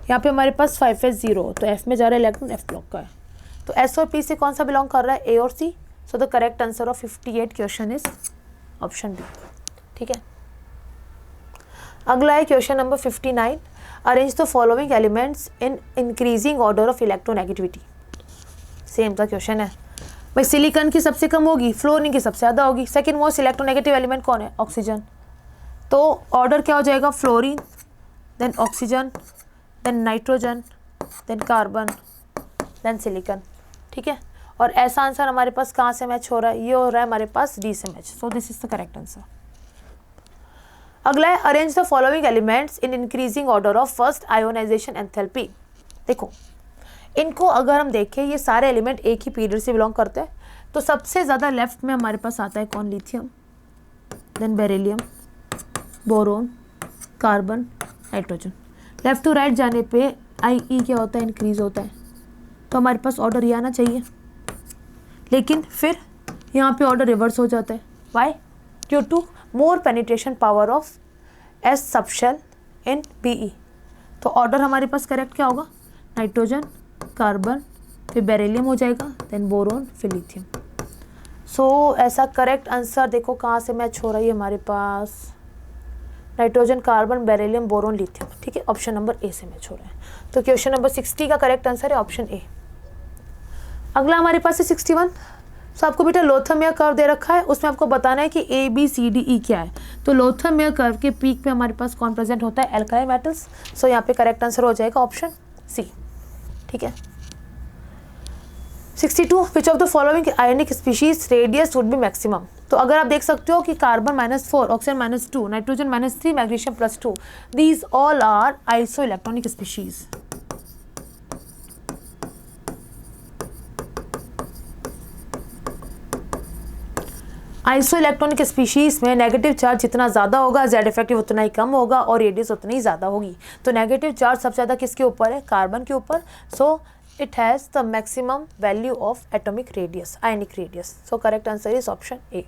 S1: यहाँ पे हमारे पास 5s0, तो एफ में जा रहा है इलेक्ट्रॉन, एफ ब्लॉक का है। तो एस और पी से कौन सा बिलोंग कर रहा है? ए और C. So the correct answer of 58 question is option B, ठीक है। अगला है question number 59, arrange the following elements in increasing order of electronegativity. Same सा क्वेश्चन है भाई। सिलिकॉन की सबसे कम होगी, फ्लोरीन की सबसे ज़्यादा होगी। सेकंड मोस्ट इलेक्ट्रोनेगेटिव एलिमेंट कौन है? ऑक्सीजन। तो ऑर्डर क्या हो जाएगा? Fluorine, then oxygen, then nitrogen, then carbon, then silicon, ठीक है। और ऐसा आंसर हमारे पास कहाँ से मैच हो रहा है? ये हो रहा है हमारे पास डी से match. So this is the correct answer. अगला है, arrange the following elements in increasing order of first ionization enthalpy. देखो इनको अगर हम देखें, ये सारे एलिमेंट एक ही पीरियड से बिलोंग करते हैं। तो सबसे ज़्यादा लेफ्ट में हमारे पास आता है कौन? Lithium, then beryllium, boron, carbon, nitrogen. Left to right जाने पे आई क्या होता है? इंक्रीज होता है। तो हमारे पास ऑर्डर ये आना चाहिए, लेकिन फिर यहाँ पे ऑर्डर रिवर्स हो जाता है। Why? Due to more penetration power of S subshell in PE. तो ऑर्डर हमारे पास करेक्ट क्या होगा? नाइट्रोजन, कार्बन, फिर बेरिलियम हो जाएगा, देन बोरोन, फिर लिथियम। सो ऐसा करेक्ट आंसर देखो कहाँ से मैच हो रही है हमारे पास? Nitrogen, carbon, beryllium, boron, lithium, ठीक है। ऑप्शन नंबर ए से मैच हो रहा है। तो क्वेश्चन नंबर 60 का करेक्ट आंसर है ऑप्शन ए। अगला हमारे पास है 61। सो आपको बेटा लोथरमेयर कर्व दे रखा है, उसमें आपको बताना है कि ए बी सी डी ई क्या है। तो लोथरमेयर कर्व के पीक पे हमारे पास कौन प्रेजेंट होता है? Alkyl metals. सो यहाँ पे करेक्ट आंसर हो जाएगा ऑप्शन सी, ठीक है। 62, which of the following ionic species radius would be maximum. तो अगर आप देख सकते हो कि carbon -4, oxygen -2, nitrogen -3, magnesium +2, these all are iso electronic species. Iso electronic species में नेगेटिव चार्ज जितना ज़्यादा होगा, जेड इफेक्टिव उतना ही कम होगा और रेडियस उतनी ही ज़्यादा होगी। तो नेगेटिव चार्ज सबसे ज़्यादा किसके ऊपर है? कार्बन के ऊपर। सो it has the maximum value of atomic radius, ionic radius. So correct answer is option A.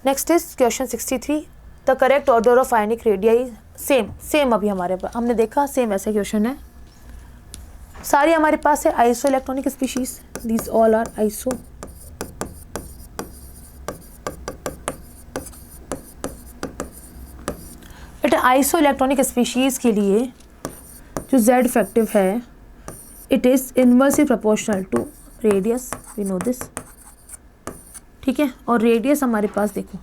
S1: Next is question 63. The correct order of ionic radii is same अभी हमारे पास हमने देखा सेम ऐसे क्वेश्चन है। सारी हमारे पास है iso electronic species, these all are iso। बेटा आइसो इलेक्ट्रॉनिक स्पीशीज के लिए जो जेड इफेक्टिव है, it is inversely proportional to radius, we know this, ठीक है। और रेडियस हमारे पास देखो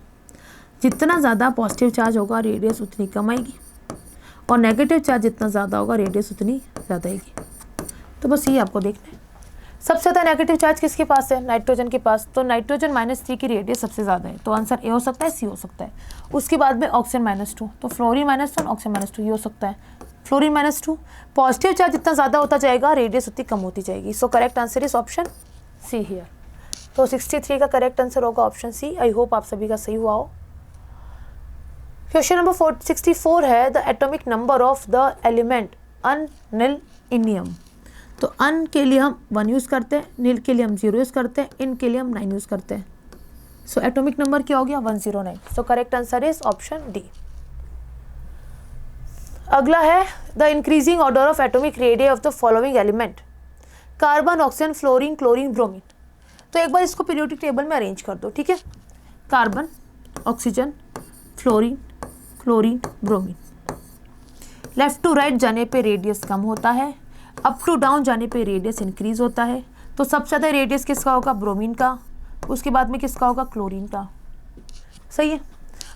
S1: जितना ज़्यादा पॉजिटिव चार्ज होगा रेडियस उतनी कम आएगी, और नेगेटिव चार्ज जितना ज़्यादा होगा रेडियस उतनी ज़्यादा आएगी। तो बस ये आपको देखना है। सबसे ज़्यादा नेगेटिव चार्ज किसके पास है? नाइट्रोजन के पास। तो नाइट्रोजन -3 की रेडियस सबसे ज़्यादा है, तो आंसर ए हो सकता है, सी हो सकता है। उसके बाद में ऑक्सीजन -2, तो फ्लोरीन -1, ऑक्सीजन -2, ये हो सकता है। फ्लोरीन -2, पॉजिटिव चार्ज जितना ज़्यादा होता जाएगा रेडियस उतनी कम होती जाएगी। सो correct answer is option see here. तो 63 का करेक्ट आंसर होगा ऑप्शन सी। आई होप आप सभी का सही हुआ हो। क्वेश्चन नंबर 64 है, the atomic number of the element unnilennium. तो अन के लिए हम 1 यूज़ करते हैं, नील के लिए हम 0 यूज़ करते हैं, इन के लिए हम 9 यूज़ करते हैं। सो एटॉमिक नंबर क्या हो गया? 109। सो correct answer is option D. अगला है, the increasing order of atomic radius of the following element, carbon, oxygen, fluorine, chlorine, bromine. तो एक बार इसको पीरियोडिक टेबल में अरेंज कर दो, ठीक है। Carbon, oxygen, fluorine, chlorine, bromine. Left to right जाने पे रेडियस कम होता है, अप टू डाउन जाने पे रेडियस इंक्रीज होता है। तो तो सबसे ज़्यादा रेडियस किसका होगा? ब्रोमीन का। उसके बाद में किसका होगा? क्लोरीन का। सही है।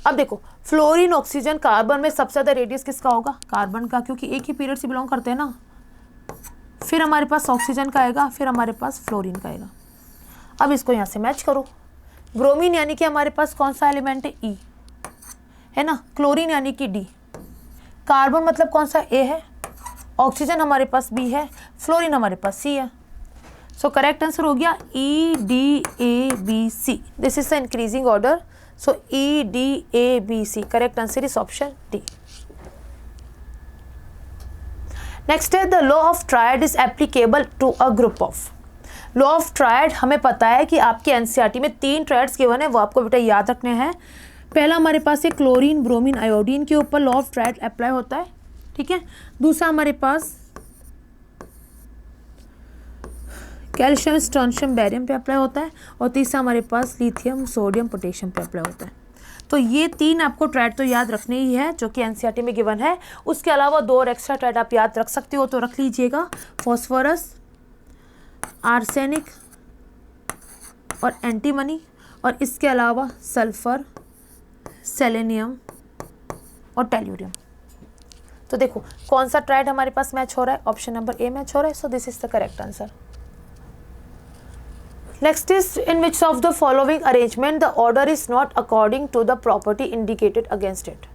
S1: अब देखो फ्लोरीन, ऑक्सीजन, कार्बन में सबसे ज़्यादा रेडियस किसका होगा? कार्बन का, क्योंकि एक ही पीरियड से बिलोंग करते हैं ना। फिर हमारे पास ऑक्सीजन का आएगा, फिर हमारे पास फ्लोरीन का आएगा। अब इसको यहाँ से मैच करो। ब्रोमीन यानी कि हमारे पास कौन सा एलिमेंट है? ई है ना। क्लोरीन यानी कि डी। कार्बन मतलब कौन सा? ए है। ऑक्सीजन हमारे पास बी है। फ्लोरीन हमारे पास सी है। सो करेक्ट आंसर हो गया E D A B C. This is the increasing order. So E D A B C, correct answer is option D. Next है the law of triad is applicable to a group of. Law of triad हमें पता है कि आपके NCERT में 3 triads given है, वो आपको बेटा याद रखने हैं। पहला हमारे पास है क्लोरीन, ब्रोमीन, आयोडीन के ऊपर लॉ ऑफ ट्रायड अप्लाई होता है, ठीक है। दूसरा हमारे पास कैल्शियम, स्ट्रोंशियम, बैरियम पे अप्लाई होता है। और तीसरा हमारे पास लिथियम, सोडियम, पोटेशियम पे अप्लाई होता है। तो ये 3 आपको ट्रायड तो याद रखने ही है जो कि एनसीईआरटी में गिवन है। उसके अलावा 2 और एक्स्ट्रा ट्रायड आप याद रख सकते हो तो रख लीजिएगा, फॉस्फोरस, आर्सेनिक और एंटीमनी, और इसके अलावा सल्फर, सेलेनियम और टेल्यूरियम। तो देखो कौन सा ट्रायड हमारे पास मैच हो रहा है? ऑप्शन नंबर ए मैच हो रहा है। So this is the correct answer. Next is in which of the following arrangement the order is not according to the property indicated against it?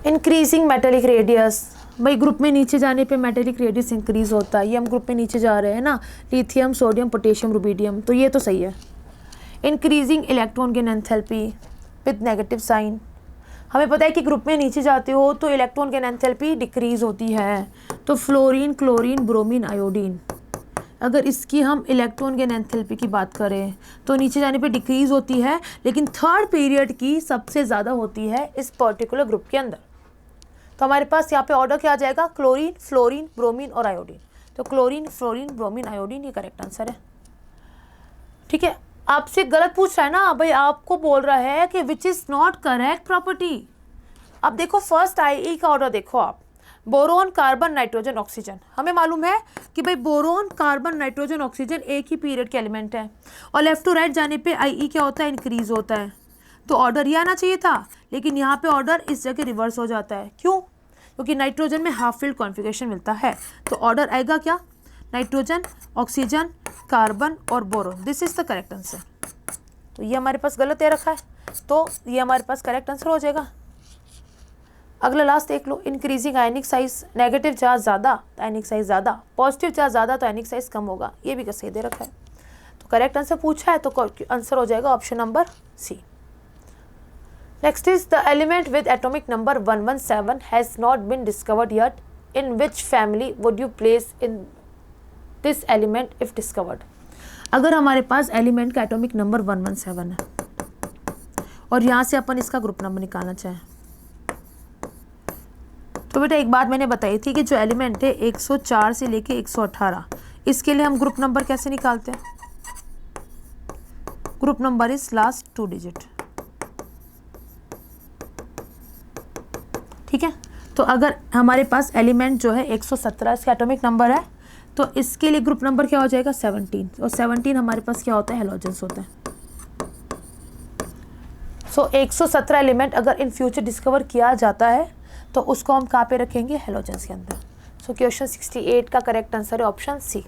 S1: Increasing metallic radius, भाई group में नीचे जाने पे metallic radius increase होता है। ये हम group में नीचे जा रहे हैं ना, लिथियम, सोडियम, पोटेशियम, रुबीडियम, तो ये तो सही है। Increasing electron gain enthalpy with negative sign, हमें पता है कि ग्रुप में नीचे जाते हो तो इलेक्ट्रॉन गेन एंथैल्पी डिक्रीज होती है। तो फ्लोरीन, क्लोरीन, ब्रोमीन, आयोडीन, अगर इसकी हम इलेक्ट्रॉन गेन एंथैल्पी की बात करें तो नीचे जाने पे डिक्रीज होती है, लेकिन थर्ड पीरियड की सबसे ज़्यादा होती है इस पर्टिकुलर ग्रुप के अंदर। तो हमारे पास यहाँ पे ऑर्डर क्या आ जाएगा? क्लोरीन, फ्लोरीन, ब्रोमीन और आयोडीन। तो क्लोरीन, फ्लोरीन, ब्रोमीन, आयोडीन, ये करेक्ट आंसर है, ठीक है। आपसे गलत पूछ रहा है ना भाई, आपको बोल रहा है कि which is not correct property. अब देखो फर्स्ट आई का ऑर्डर देखो आप, बोरोन, कार्बन, नाइट्रोजन, ऑक्सीजन। हमें मालूम है कि भाई बोरोन, कार्बन, नाइट्रोजन, ऑक्सीजन एक ही पीरियड के एलिमेंट है, और लेफ्ट टू राइट जाने पे आई क्या होता है? इंक्रीज होता है। तो ऑर्डर ये आना चाहिए था, लेकिन यहाँ पे ऑर्डर इस जगह रिवर्स हो जाता है। क्यों? क्योंकि नाइट्रोजन में हाफ फिल्ड कॉन्फिगरेशन मिलता है। तो ऑर्डर आएगा क्या? नाइट्रोजन, ऑक्सीजन, कार्बन और boron. This is the correct answer. तो ये हमारे पास गलत दे रखा है, तो ये हमारे पास करेक्ट आंसर हो जाएगा। अगला लास्ट देख लो, increasing ionic size, negative charge ज़्यादा तो आयनिक साइज ज़्यादा, पॉजिटिव चार्ज ज़्यादा तो आयनिक साइज कम होगा। ये भी सही दे रखा है। तो करेक्ट आंसर पूछा है तो आंसर हो जाएगा option number C. Next is the element with atomic number 117 has not been discovered yet. In which family would you place in this element if discovered? अगर हमारे पास एलिमेंट का एटॉमिक नंबर 117 है और यहाँ से अपन इसका ग्रुप नंबर निकालना चाहें, तो बेटा एक बात मैंने बताई थी कि जो एलिमेंट है 104 से लेके 118, इसके लिए हम ग्रुप नंबर कैसे निकालते हैं? Group number is last 2 digit, ठीक है। तो अगर हमारे पास एलिमेंट जो है 117 इसका एटॉमिक नंबर है, तो इसके लिए ग्रुप नंबर क्या हो जाएगा? 17। और 17 हमारे पास क्या होता है? हैलोजेंस होता है। सो 117 एलिमेंट अगर इन फ्यूचर डिस्कवर किया जाता है तो उसको हम कहाँ पे रखेंगे? हैलोजेंस के अंदर। सो क्वेश्चन 68 का करेक्ट आंसर है option C.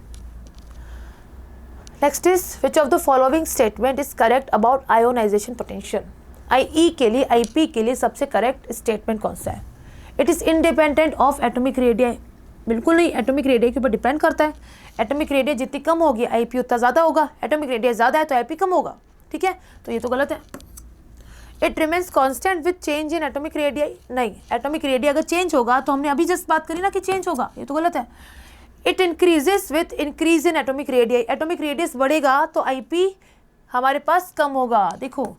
S1: Next is which of the following statement is correct about ionization potential? I के लिए, आई के लिए सबसे करेक्ट स्टेटमेंट कौन सा है? It is independent of atomic radius. बिल्कुल नहीं, एटॉमिक रेडियस के ऊपर डिपेंड करता है। एटॉमिक रेडियस जितनी कम होगी आईपी उतना ज़्यादा होगा, एटॉमिक रेडियस ज़्यादा है तो आईपी कम होगा, ठीक है। तो ये तो गलत है। It remains constant with change in atomic radius, नहीं, एटॉमिक रेडियस अगर चेंज होगा तो हमने अभी जस्ट बात करी ना कि चेंज होगा, ये तो गलत है। It increases with increase in atomic radius, atomic radius बढ़ेगा तो आईपी हमारे पास कम होगा। देखो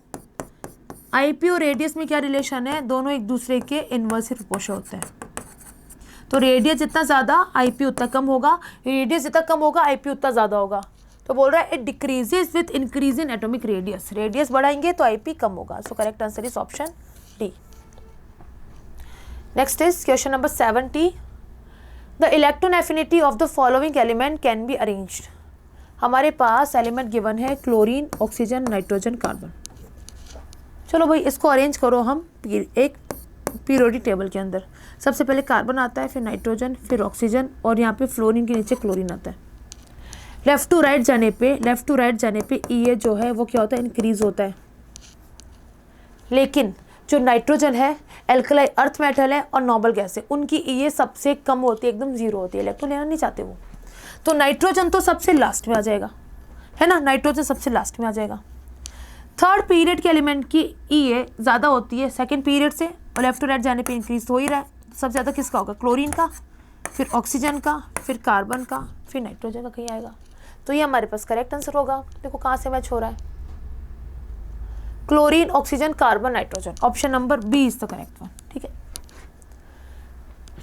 S1: आईपी और रेडियस में क्या रिलेशन है? दोनों एक दूसरे के इनवर्सली प्रोपोर्शनल होते हैं। तो रेडियस जितना ज़्यादा आईपी उतना कम होगा, रेडियस जितना कम होगा आईपी उतना ज़्यादा होगा। तो बोल रहा है it decreases with increase in atomic radius, radius बढ़ाएंगे तो आईपी कम होगा। सो correct answer is option D. Next is question number 70। The electron affinity of the following element can be arranged. हमारे पास एलिमेंट गिवन है क्लोरीन, ऑक्सीजन, नाइट्रोजन, कार्बन। चलो भाई इसको arrange करो हम एक पीरियोडिक टेबल के अंदर। सबसे पहले कार्बन आता है, फिर नाइट्रोजन, फिर ऑक्सीजन, और यहाँ पे फ्लोरीन के नीचे क्लोरीन आता है। लेफ़्ट टू राइट जाने पे ये जो है वो क्या होता है, इंक्रीज होता है। लेकिन जो नाइट्रोजन है, एल्कलाई अर्थ मेटल है और नोबल गैस है, उनकी ये सबसे कम होती है, एकदम जीरो होती है, इलेक्ट्रॉन लेना नहीं चाहते वो। तो नाइट्रोजन तो सबसे लास्ट में आ जाएगा, है ना, नाइट्रोजन सबसे लास्ट में आ जाएगा। थर्ड पीरियड के एलिमेंट की ये ज़्यादा होती है सेकेंड पीरियड से, और लेफ्ट टू राइट जाने पे इंक्रीज हो ही रहा है। सबसे ज़्यादा किसका होगा, क्लोरीन का, फिर ऑक्सीजन का, फिर कार्बन का, फिर नाइट्रोजन का कहीं आएगा। तो ये हमारे पास करेक्ट आंसर होगा। देखो कहाँ से मैच हो रहा है, chlorine, oxygen, carbon, nitrogen. Option number B is the correct one. ठीक है,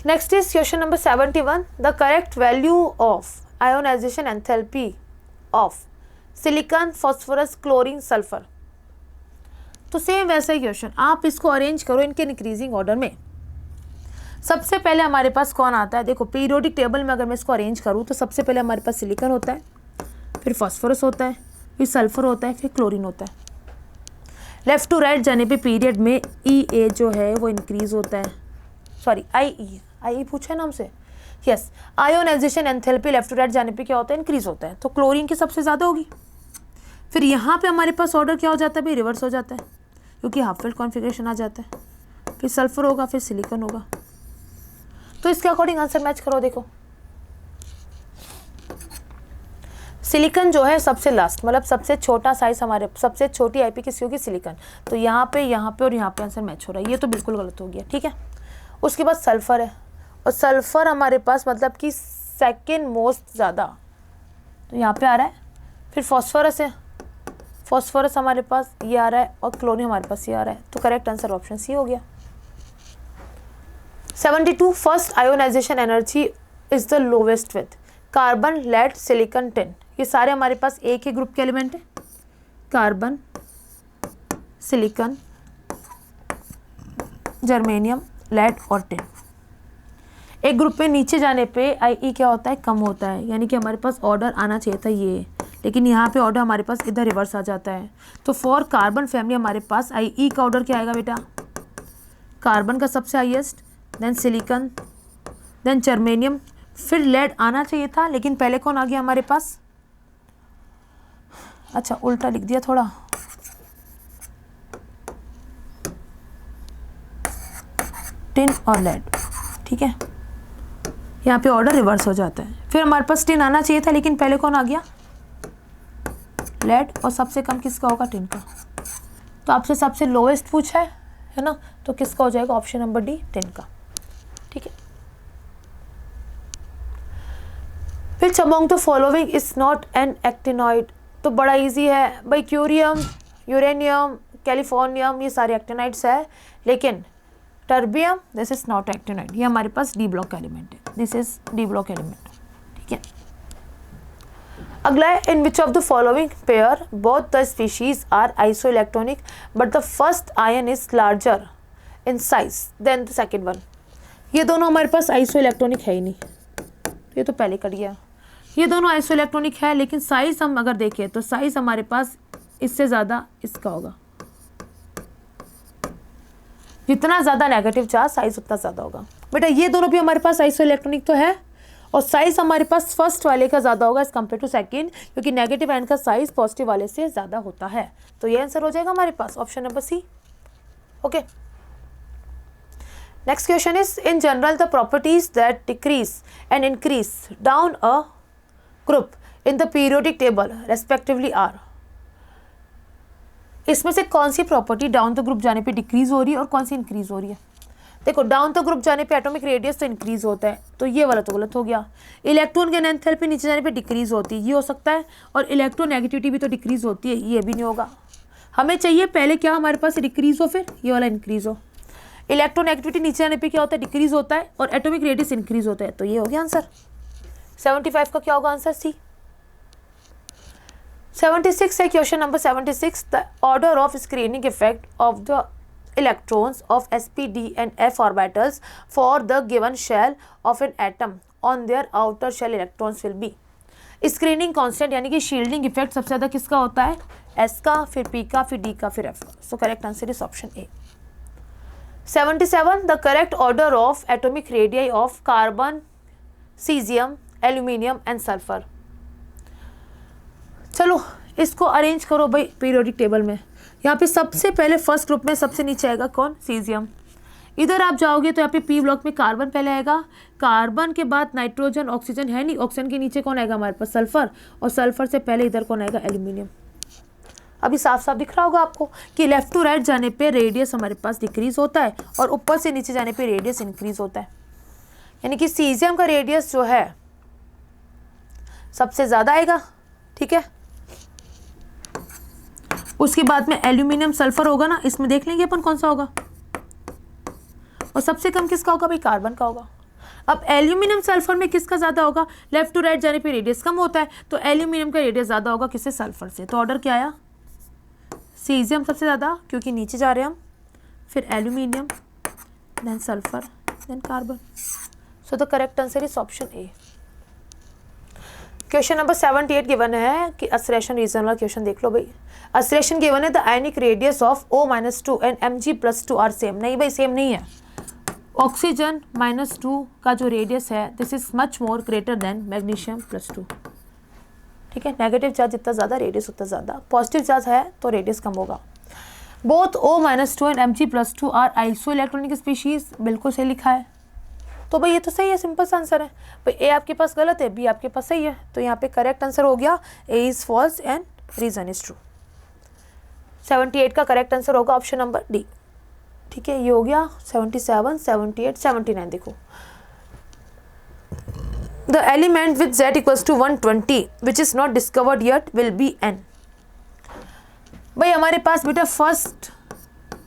S1: next is question number 71। The correct value of ionization enthalpy of silicon, phosphorus, chlorine, sulphur. तो सेम वैसा ही क्वेश्चन, आप इसको अरेंज करो इनके इंक्रीजिंग ऑर्डर में। सबसे पहले हमारे पास कौन आता है, देखो पीरियोडिक टेबल में अगर मैं इसको अरेंज करूँ तो सबसे पहले हमारे पास सिलिकॉन होता है, फिर फॉस्फोरस होता है, फिर सल्फर होता है, फिर क्लोरीन होता है। लेफ्ट टू राइट जाने पे पीरियड में ई ए जो है वो इंक्रीज होता है, सॉरी आई पूछा है ना हमसे, yes. Ionization enthalpy left to right जाने पे क्या होता है, इंक्रीज होता है, तो क्लोरीन की सबसे ज़्यादा होगी। फिर यहाँ पे हमारे पास ऑर्डर क्या हो जाता है भाई, रिवर्स हो जाता है, क्योंकि हाफ फिल्ड कॉन्फिगरेशन आ जाता है। फिर सल्फर होगा, फिर सिलिकॉन होगा। तो इसके अकॉर्डिंग आंसर मैच करो। देखो सिलिकॉन जो है सबसे लास्ट, मतलब सबसे छोटा साइज, हमारे सबसे छोटी आईपी किसी होगी, सिलिकॉन। तो यहाँ पे और यहाँ पे आंसर मैच हो रहा है, ये तो बिल्कुल गलत हो गया। ठीक है, उसके बाद सल्फर है, और सल्फर हमारे पास मतलब कि सेकेंड मोस्ट ज़्यादा, तो यहाँ पे आ रहा है। फिर फॉस्फोरस है, फॉस्फोरस हमारे पास ये आ रहा है, और क्लोरीन हमारे पास ये आ रहा है। तो करेक्ट आंसर ऑप्शन सी हो गया। 72 first ionization energy is the lowest with carbon, lead, silicon, tin. ये सारे हमारे पास एक ही ग्रुप के एलिमेंट है, कार्बन, सिलिकॉन, जर्मेनियम, लेड और टिन। एक ग्रुप में नीचे जाने पे आई क्या होता है, कम होता है, यानी कि हमारे पास ऑर्डर आना चाहिए था ये, लेकिन यहाँ पे ऑर्डर हमारे पास इधर रिवर्स आ जाता है। तो फॉर कार्बन फैमिली हमारे पास आई का ऑर्डर क्या आएगा बेटा, कार्बन का सबसे highest, then silicon, then germanium, फिर लेड आना चाहिए था, लेकिन पहले कौन आ गया हमारे पास, अच्छा उल्टा लिख दिया थोड़ा, टिन और लेड। ठीक है, यहाँ पे ऑर्डर रिवर्स हो जाता है। फिर हमारे पास टिन आना चाहिए था, लेकिन पहले कौन आ गया, लेड, और सबसे कम किसका होगा, टिन का। तो आपसे सबसे लोएस्ट पूछा है ना, तो किसका हो जाएगा, ऑप्शन नंबर डी, टिन का। ठीक है, which among the following is not an actinoid. तो बड़ा इजी है भाई, क्यूरियम, यूरेनियम, कैलिफोर्नियम, ये सारे एक्टिनाइड्स है, लेकिन terbium this is not actinide, ये हमारे पास डी ब्लॉक एलिमेंट है, this is d block element. ठीक है, अगला है, in which of the following pair both the species are iso electronic but the first ion is larger in size than the second one. ये दोनों हमारे पास iso electronic है ही नहीं, ये तो पहले कट गया। ये दोनों आइसो इलेक्ट्रॉनिक है, लेकिन साइज हम अगर देखें तो साइज हमारे पास इससे ज़्यादा इसका होगा, जितना ज़्यादा नेगेटिव चार्ज साइज उतना ज़्यादा होगा। बेटा ये दोनों भी हमारे पास आइसो इलेक्ट्रॉनिक तो है, और साइज हमारे पास फर्स्ट वाले का ज़्यादा होगा एज कम्पेयर टू सेकेंड, क्योंकि नेगेटिव आयन का साइज पॉजिटिव वाले से ज़्यादा होता है। तो ये आंसर हो जाएगा हमारे पास option number C. Okay, next question is, in general the properties that decrease and increase down a group in the periodic table respectively are. इसमें से कौन सी प्रॉपर्टी डाउन द ग्रुप जाने पे डिक्रीज हो रही है और कौन सी इंक्रीज हो रही है। देखो डाउन द ग्रुप जाने पे एटॉमिक रेडियस तो इंक्रीज होता है, तो ये वाला तो गलत हो गया। इलेक्ट्रॉन के एंथैल्पी नीचे जाने पे डिक्रीज होती है, ये हो सकता है, और इलेक्ट्रोनेगेटिविटी भी तो डिक्रीज होती है, ये भी नहीं होगा। हमें चाहिए पहले क्या हमारे पास डिक्रीज हो, फिर ये वाला इंक्रीज हो। इलेक्ट्रोनेगेटिविटी नीचे जाने पे क्या होता है, डिक्रीज होता है, और एटॉमिक रेडियस इंक्रीज होता है, तो ये हो गया आंसर। 75 का क्या होगा आंसर, सी। 76 है question number 76, the order of screening effect of the electrons of sp, d and f orbitals for the given shell of an atom on their outer shell electrons will be. Screening constant यानी कि shielding effect सबसे ज़्यादा किसका होता है, S का, फिर P का, फिर डी का, फिर एफ का। सो correct answer is option A. 77 the correct order of atomic radii of carbon, caesium, aluminium and sulphur. चलो इसको अरेंज करो भाई पीरियोडिक टेबल में। यहाँ पे सबसे पहले फर्स्ट ग्रुप में सबसे नीचे आएगा कौन, सीजियम। इधर आप जाओगे तो यहाँ पे पी ब्लॉक में कार्बन पहले आएगा, कार्बन के बाद नाइट्रोजन, ऑक्सीजन है नहीं, ऑक्सीजन के नीचे कौन आएगा हमारे पास, सल्फर, और सल्फर से पहले इधर कौन आएगा, एल्यूमिनियम। अभी साफ साफ दिख रहा होगा आपको कि लेफ्ट टू राइट जाने पे रेडियस हमारे पास डिक्रीज होता है और ऊपर से नीचे जाने पे रेडियस इंक्रीज होता है। यानी कि सीजियम का रेडियस जो है सबसे ज़्यादा आएगा, ठीक है। उसके बाद में एल्यूमिनियम सल्फर होगा ना, इसमें देख लेंगे अपन कौन सा होगा, और सबसे कम किसका होगा भाई, कार्बन का होगा। अब एल्यूमिनियम सल्फर में किसका ज़्यादा होगा, लेफ्ट टू राइट जाने पे रेडियस कम होता है, तो एल्यूमिनियम का रेडियस ज़्यादा होगा किससे, सल्फर से। तो ऑर्डर क्या आया, सीजियम सबसे ज़्यादा क्योंकि नीचे जा रहे हैं हम, फिर aluminium, then sulphur, then carbon. So the correct answer is option A. Question number 78 given है कि असरेशन रीजन वाला क्वेश्चन देख लो भाई। असरेशन गिवन है the ionic radius of O-2 and Mg+2 are same. नहीं भाई सेम नहीं है। ऑक्सीजन -2 का जो रेडियस है this is much more greater than magnesium +2, ठीक है। नेगेटिव चार्ज जितना ज़्यादा रेडियस उतना ज़्यादा, पॉजिटिव चार्ज है तो रेडियस कम होगा। Both O-2 and Mg+2 are iso electronic species, बिल्कुल सही लिखा है। तो भाई ये तो सही है, सिंपल सा आंसर है भाई। ए आपके पास गलत है, बी आपके पास सही है, तो यहाँ पे करेक्ट आंसर हो गया A is false and reason is true. 78 का करेक्ट आंसर होगा ऑप्शन नंबर डी, ठीक है। ये हो गया 77, 78, 79। देखो the element with Z equals to 120 which is not discovered yet will be N। भाई हमारे पास बेटा फर्स्ट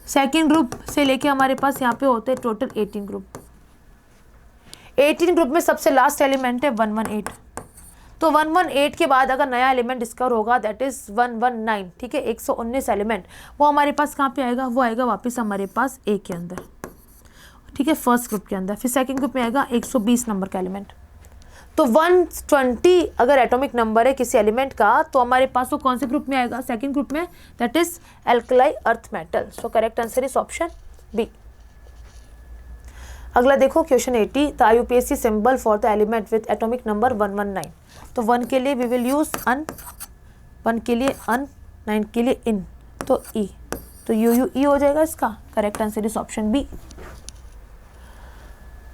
S1: सेकेंड ग्रुप से लेके हमारे पास यहाँ पे होते हैं टोटल 18 ग्रुप। 18 ग्रुप में सबसे लास्ट एलिमेंट है 118। तो 118 के बाद अगर नया एलिमेंट डिस्कवर होगा दैट इज 119, ठीक है। 119 एलिमेंट वो हमारे पास कहाँ पे आएगा, वो आएगा वापस हमारे पास ए के अंदर, ठीक है, फर्स्ट ग्रुप के अंदर। फिर सेकंड ग्रुप में आएगा 120 नंबर का एलिमेंट। तो 120 अगर एटॉमिक नंबर है किसी एलिमेंट का तो हमारे पास वो कौन से ग्रुप में आएगा, सेकेंड ग्रुप में, that is alkali earth metal. So correct answer is option B. अगला देखो question 80 the IUPAC symbol for the element with atomic number 119। तो 1 के लिए वी विल यूज अन, 1 के लिए अन, 9 के लिए इन, तो ई, तो UUE हो जाएगा इसका। Correct answer is option B.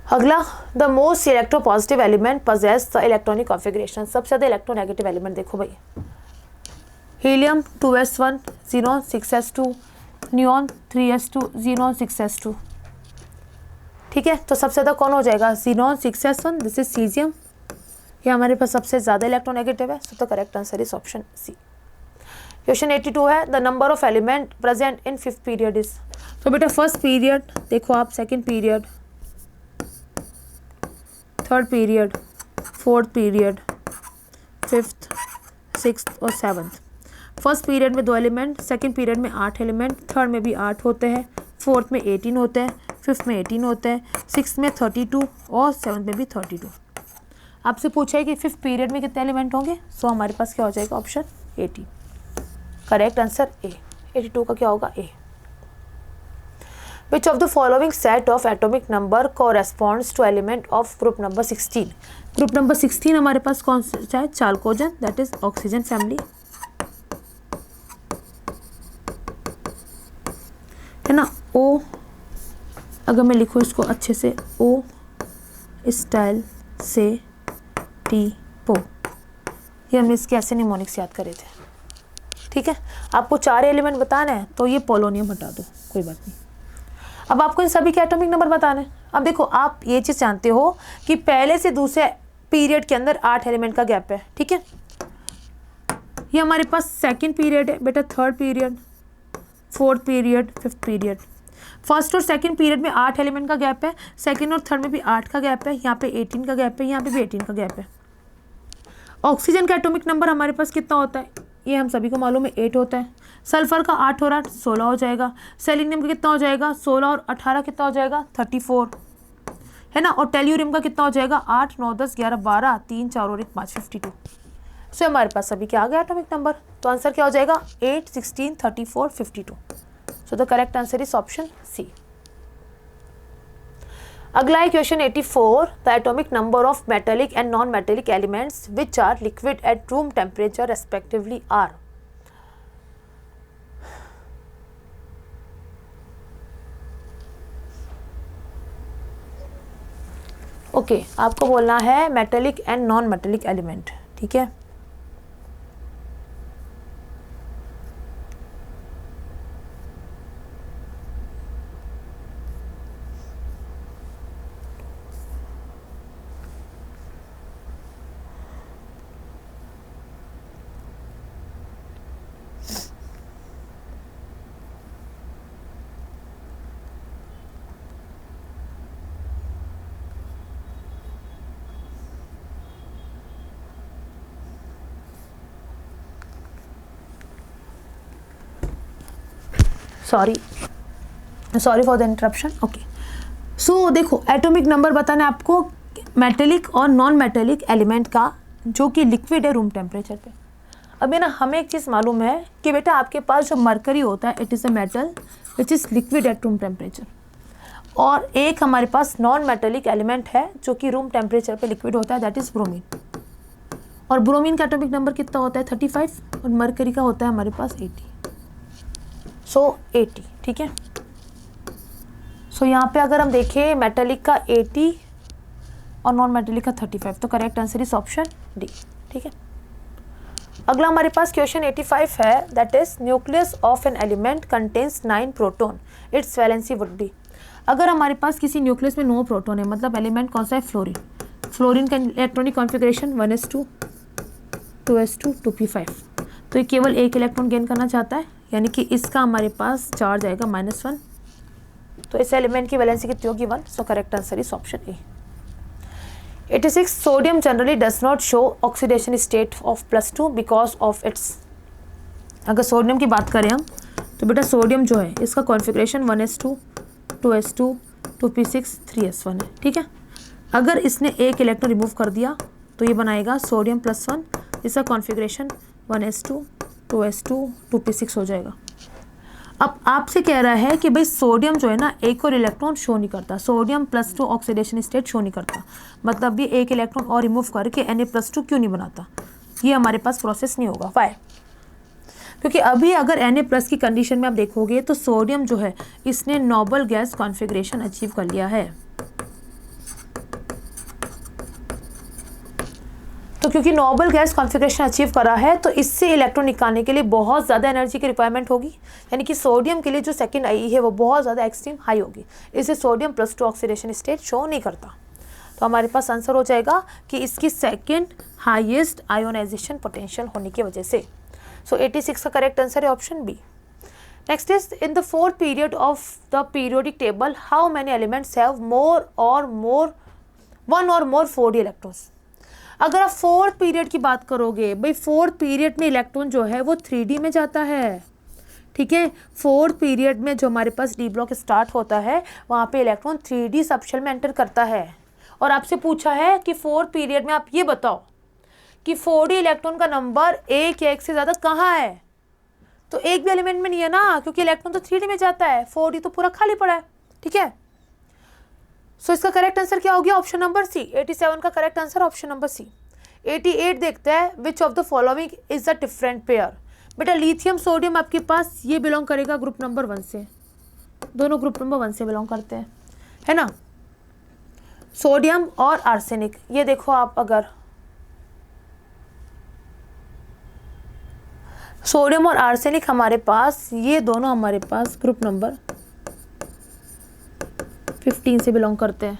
S1: अगला the most electropositive element possess the electronic configuration. सबसे ज़्यादा इलेक्ट्रोनेगेटिव एलिमेंट देखो भाई, helium 2s1 xenon 6s2, neon 3s2 xenon 6s2, ठीक है। तो सबसे ज़्यादा कौन हो जाएगा, xenon 6s1, this is caesium, ये हमारे पास सबसे ज़्यादा इलेक्ट्रोनेगेटिव है। So the correct answer is option C. Question 82 है the number of element present in fifth period is. तो बेटा फर्स्ट पीरियड देखो आप, second period, third period, fourth period, fifth, sixth और सेवन्थ। फर्स्ट पीरियड में 2 एलिमेंट, सेकेंड पीरियड में 8 element, third में भी 8 होते हैं, फोर्थ में 18 होते हैं, फिफ्थ में 18 होते हैं, सिक्स में 32 और सेवन्थ में भी 32। आपसे पूछा है कि फिफ्थ पीरियड में कितने एलिमेंट होंगे, सो हमारे पास क्या हो जाएगा ऑप्शन 18। Correct answer A. 82 का क्या होगा, ए। Which of the following set of atomic number corresponds to element of group number 16? Group number 16 हमारे पास कौन सा है, चाल्कोजन, दैट इज ऑक्सीजन फैमिली, है ना। ओ अगर मैं लिखूँ इसको अच्छे से, ओ स्टाइल से टी पो, ये हमने इसके ऐसे निमोनिक्स याद करे थे, ठीक है। आपको 4 एलिमेंट बताना है तो ये पोलोनियम हटा दो, कोई बात नहीं। अब आपको इन सभी के एटॉमिक नंबर बताने हैं। अब देखो आप ये चीज़ जानते हो कि पहले से दूसरे पीरियड के अंदर 8 एलिमेंट का गैप है, ठीक है। ये हमारे पास सेकंड पीरियड है बेटा, third period, fourth period, fifth period. First और सेकंड पीरियड में 8 एलिमेंट का गैप है, सेकंड और थर्ड में भी 8 का गैप है, यहाँ पे 18 का गैप है, यहाँ पे भी 18 का गैप है। ऑक्सीजन का एटॉमिक नंबर हमारे पास कितना होता है, ये हम सभी को मालूम है, 8 होता है। सल्फर का 8 हो रहा है, 16 हो जाएगा। सेलेनियम का कितना हो जाएगा, 16 और 18 कितना हो जाएगा, 34। है ना। और टेल्यूरियम का कितना हो जाएगा 8, 9, 10, 11, 12, 3, 4 और 1, 5, 52। सो हमारे पास अभी क्या आ गया एटॉमिक नंबर, तो आंसर क्या हो जाएगा 8, 16, 34, 52। So the correct answer is option C. अगला है question 84, the atomic number of metallic and non metallic elements which are liquid at room temperature respectively are. Okay, आपको बोलना है metallic and non metallic element, ठीक है। Sorry for the interruption. Okay, so देखो atomic number बताना है आपको metallic और नॉन मेटेलिक एलिमेंट का जो कि लिक्विड है रूम टेम्परेचर पे। अभी ना हमें एक चीज़ मालूम है कि बेटा आपके पास जो मरकरी होता है it is a metal which is liquid at room temperature, और एक हमारे पास नॉन मेटेलिक एलिमेंट है जो कि रूम टेम्परेचर पे लिक्विड होता है, दैट इज़ ब्रोमीन। और ब्रोमीन का एटॉमिक नंबर कितना होता है 35, और मरकरी का होता है हमारे पास 80। सो 80, ठीक है। सो यहाँ पे अगर हम देखें मेटेलिक का 80 और नॉन मेटेलिक का 35, तो correct answer is option D, ठीक है। अगला हमारे पास क्वेश्चन 85 है, that is nucleus of an element contains 9 proton, it's valency would be. अगर हमारे पास किसी न्यूक्लियस में 9 प्रोटॉन है, मतलब एलिमेंट कौन सा है फ्लोरीन। फ्लोरीन का electronic configuration 1s2 2s2 2p5, तो ये केवल एक इलेक्ट्रॉन गेन करना चाहता है, यानी कि इसका हमारे पास चार्ज आएगा -1, तो इस एलिमेंट की वैलेंसी कितनी होगी 1। सो correct answer is option A. 86, sodium generally does not show oxidation state of +2 because of its. अगर सोडियम की बात करें हम, तो बेटा सोडियम जो है इसका configuration 1s2 2s2 2p6 3s1 है, ठीक है। अगर इसने एक इलेक्ट्रॉन रिमूव कर दिया तो ये बनाएगा सोडियम +1, इसका कॉन्फिगरेशन 1s2 2s2 2p6 हो जाएगा। अब आपसे कह रहा है कि भाई सोडियम जो है ना एक और इलेक्ट्रॉन शो नहीं करता, सोडियम +2 ऑक्सीडेशन स्टेट शो नहीं करता, मतलब ये एक इलेक्ट्रॉन और रिमूव करके Na+2 क्यों नहीं बनाता, ये हमारे पास प्रोसेस नहीं होगा। वाई? क्योंकि अभी अगर Na+ की कंडीशन में आप देखोगे तो सोडियम जो है इसने नोबल गैस कॉन्फिगरेशन अचीव कर लिया है। तो क्योंकि नोबल गैस कॉन्फिगरेशन अचीव करा है तो इससे इलेक्ट्रॉन निकालने के लिए बहुत ज़्यादा एनर्जी की रिक्वायरमेंट होगी, यानी कि सोडियम के लिए जो सेकंड आई है वो बहुत ज़्यादा एक्सट्रीम हाई होगी, इससे सोडियम +2 ऑक्सीडेशन स्टेट शो नहीं करता। तो हमारे पास आंसर हो जाएगा कि इसकी सेकंड हाईएस्ट आयोनाइजेशन पोटेंशियल होने की वजह से। सो 86 का करेक्ट आंसर है option B. Next is in the fourth period of the periodic table how many elements have one or more 4d electrons. अगर आप फोर्थ पीरियड की बात करोगे, भाई फोर्थ पीरियड में इलेक्ट्रॉन जो है वो 3d में जाता है, ठीक है। फोर्थ पीरियड में जो हमारे पास डी ब्लॉक स्टार्ट होता है वहाँ पे इलेक्ट्रॉन 3d सबशेल में एंटर करता है। और आपसे पूछा है कि फोर्थ पीरियड में आप ये बताओ कि 4d इलेक्ट्रॉन का नंबर एक या एक से ज़्यादा कहाँ है, तो एक भी एलिमेंट में नहीं है ना, क्योंकि इलेक्ट्रॉन तो 3d में जाता है, 4d तो पूरा खाली पड़ा है, ठीक है। सो इसका करेक्ट आंसर क्या हो गया ऑप्शन नंबर सी। 87 का correct answer option number C. 88 देखते हैं which of the following is the different pair. बेटा लिथियम सोडियम आपके पास ये बिलोंग करेगा ग्रुप नंबर 1 से, दोनों ग्रुप नंबर 1 से बिलोंग करते हैं, है ना। सोडियम और आर्सेनिक, ये देखो आप, अगर सोडियम और आर्सेनिक हमारे पास, ये दोनों हमारे पास ग्रुप नंबर 15 से बिलोंग करते हैं।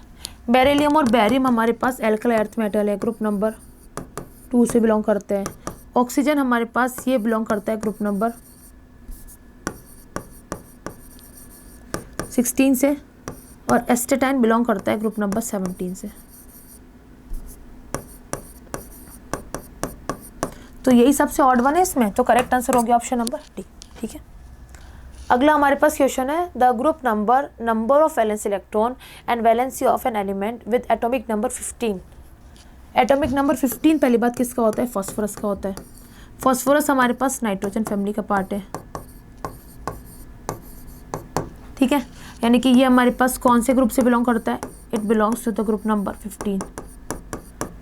S1: बेरिलियम और बैरियम हमारे पास एल्कली अर्थ मेटल है, ग्रुप नंबर 2 से बिलोंग करते हैं। ऑक्सीजन हमारे पास ये बिलोंग करता है ग्रुप नंबर 16 से, और एस्टेटाइन बिलोंग करता है ग्रुप नंबर 17 से। तो यही सबसे ऑड वन है इसमें, तो करेक्ट आंसर हो गया ऑप्शन नंबर डी, ठीक है। अगला हमारे पास क्वेश्चन है the group number of valence electron and valency of an element with atomic number 15। Atomic number 15 पहली बात किसका होता है? फॉस्फोरस का होता है। फॉस्फोरस हमारे पास नाइट्रोजन फैमिली का पार्ट है, ठीक है, यानी कि ये हमारे पास कौन से ग्रुप से बिलोंग करता है? It belongs to the group number 15।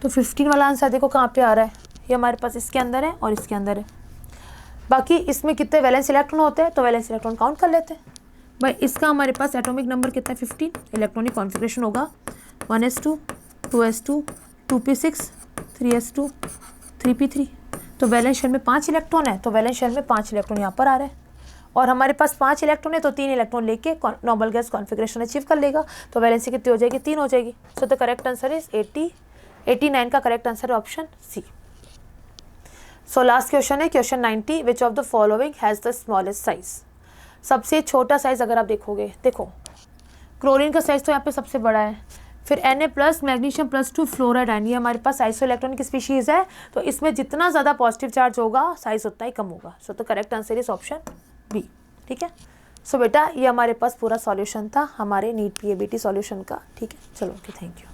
S1: तो 15 वाला आंसर देखो कहाँ पे आ रहा है, ये हमारे पास इसके अंदर है और इसके अंदर है। बाकी इसमें कितने वैलेंस इलेक्ट्रॉन होते हैं तो वैलेंस इलेक्ट्रॉन काउंट कर लेते हैं भाई। इसका हमारे पास एटॉमिक नंबर कितना है? 15। इलेक्ट्रॉनिक कॉन्फ़िगरेशन होगा 1s2 2s2 2p6 3s2 3p3। तो वैलेंस शेल में 5 इलेक्ट्रॉन है, तो वैलेंस शेल में 5 इलेक्ट्रॉन यहाँ पर आ रहा है और हमारे पास 5 इलेक्ट्रॉन है तो 3 इलेक्ट्रॉन लेके नॉर्मल गैस कॉन्फ़िगरेशन अचीव कर लेगा। तो वैलेंसी कितनी हो जाएगी? 3 हो जाएगी। So the correct answer is 89 का करेक्ट आंसर है option C. So last question है question 90, which of the following has the smallest size. सबसे छोटा साइज अगर आप देखोगे, देखो क्लोरीन का साइज तो यहाँ पे सबसे बड़ा है, फिर Na+ मैग्नीशियम +2 फ्लोराइड आयन, ये हमारे पास आइसो इलेक्ट्रॉन की स्पीशीज है, तो इसमें जितना ज़्यादा पॉजिटिव चार्ज होगा साइज उतना ही कम होगा। So the correct answer is option B, ठीक है। सो बेटा ये हमारे पास पूरा सॉल्यूशन था हमारे नीट PABT सॉल्यूशन का, ठीक है। चलो ओके, थैंक यू।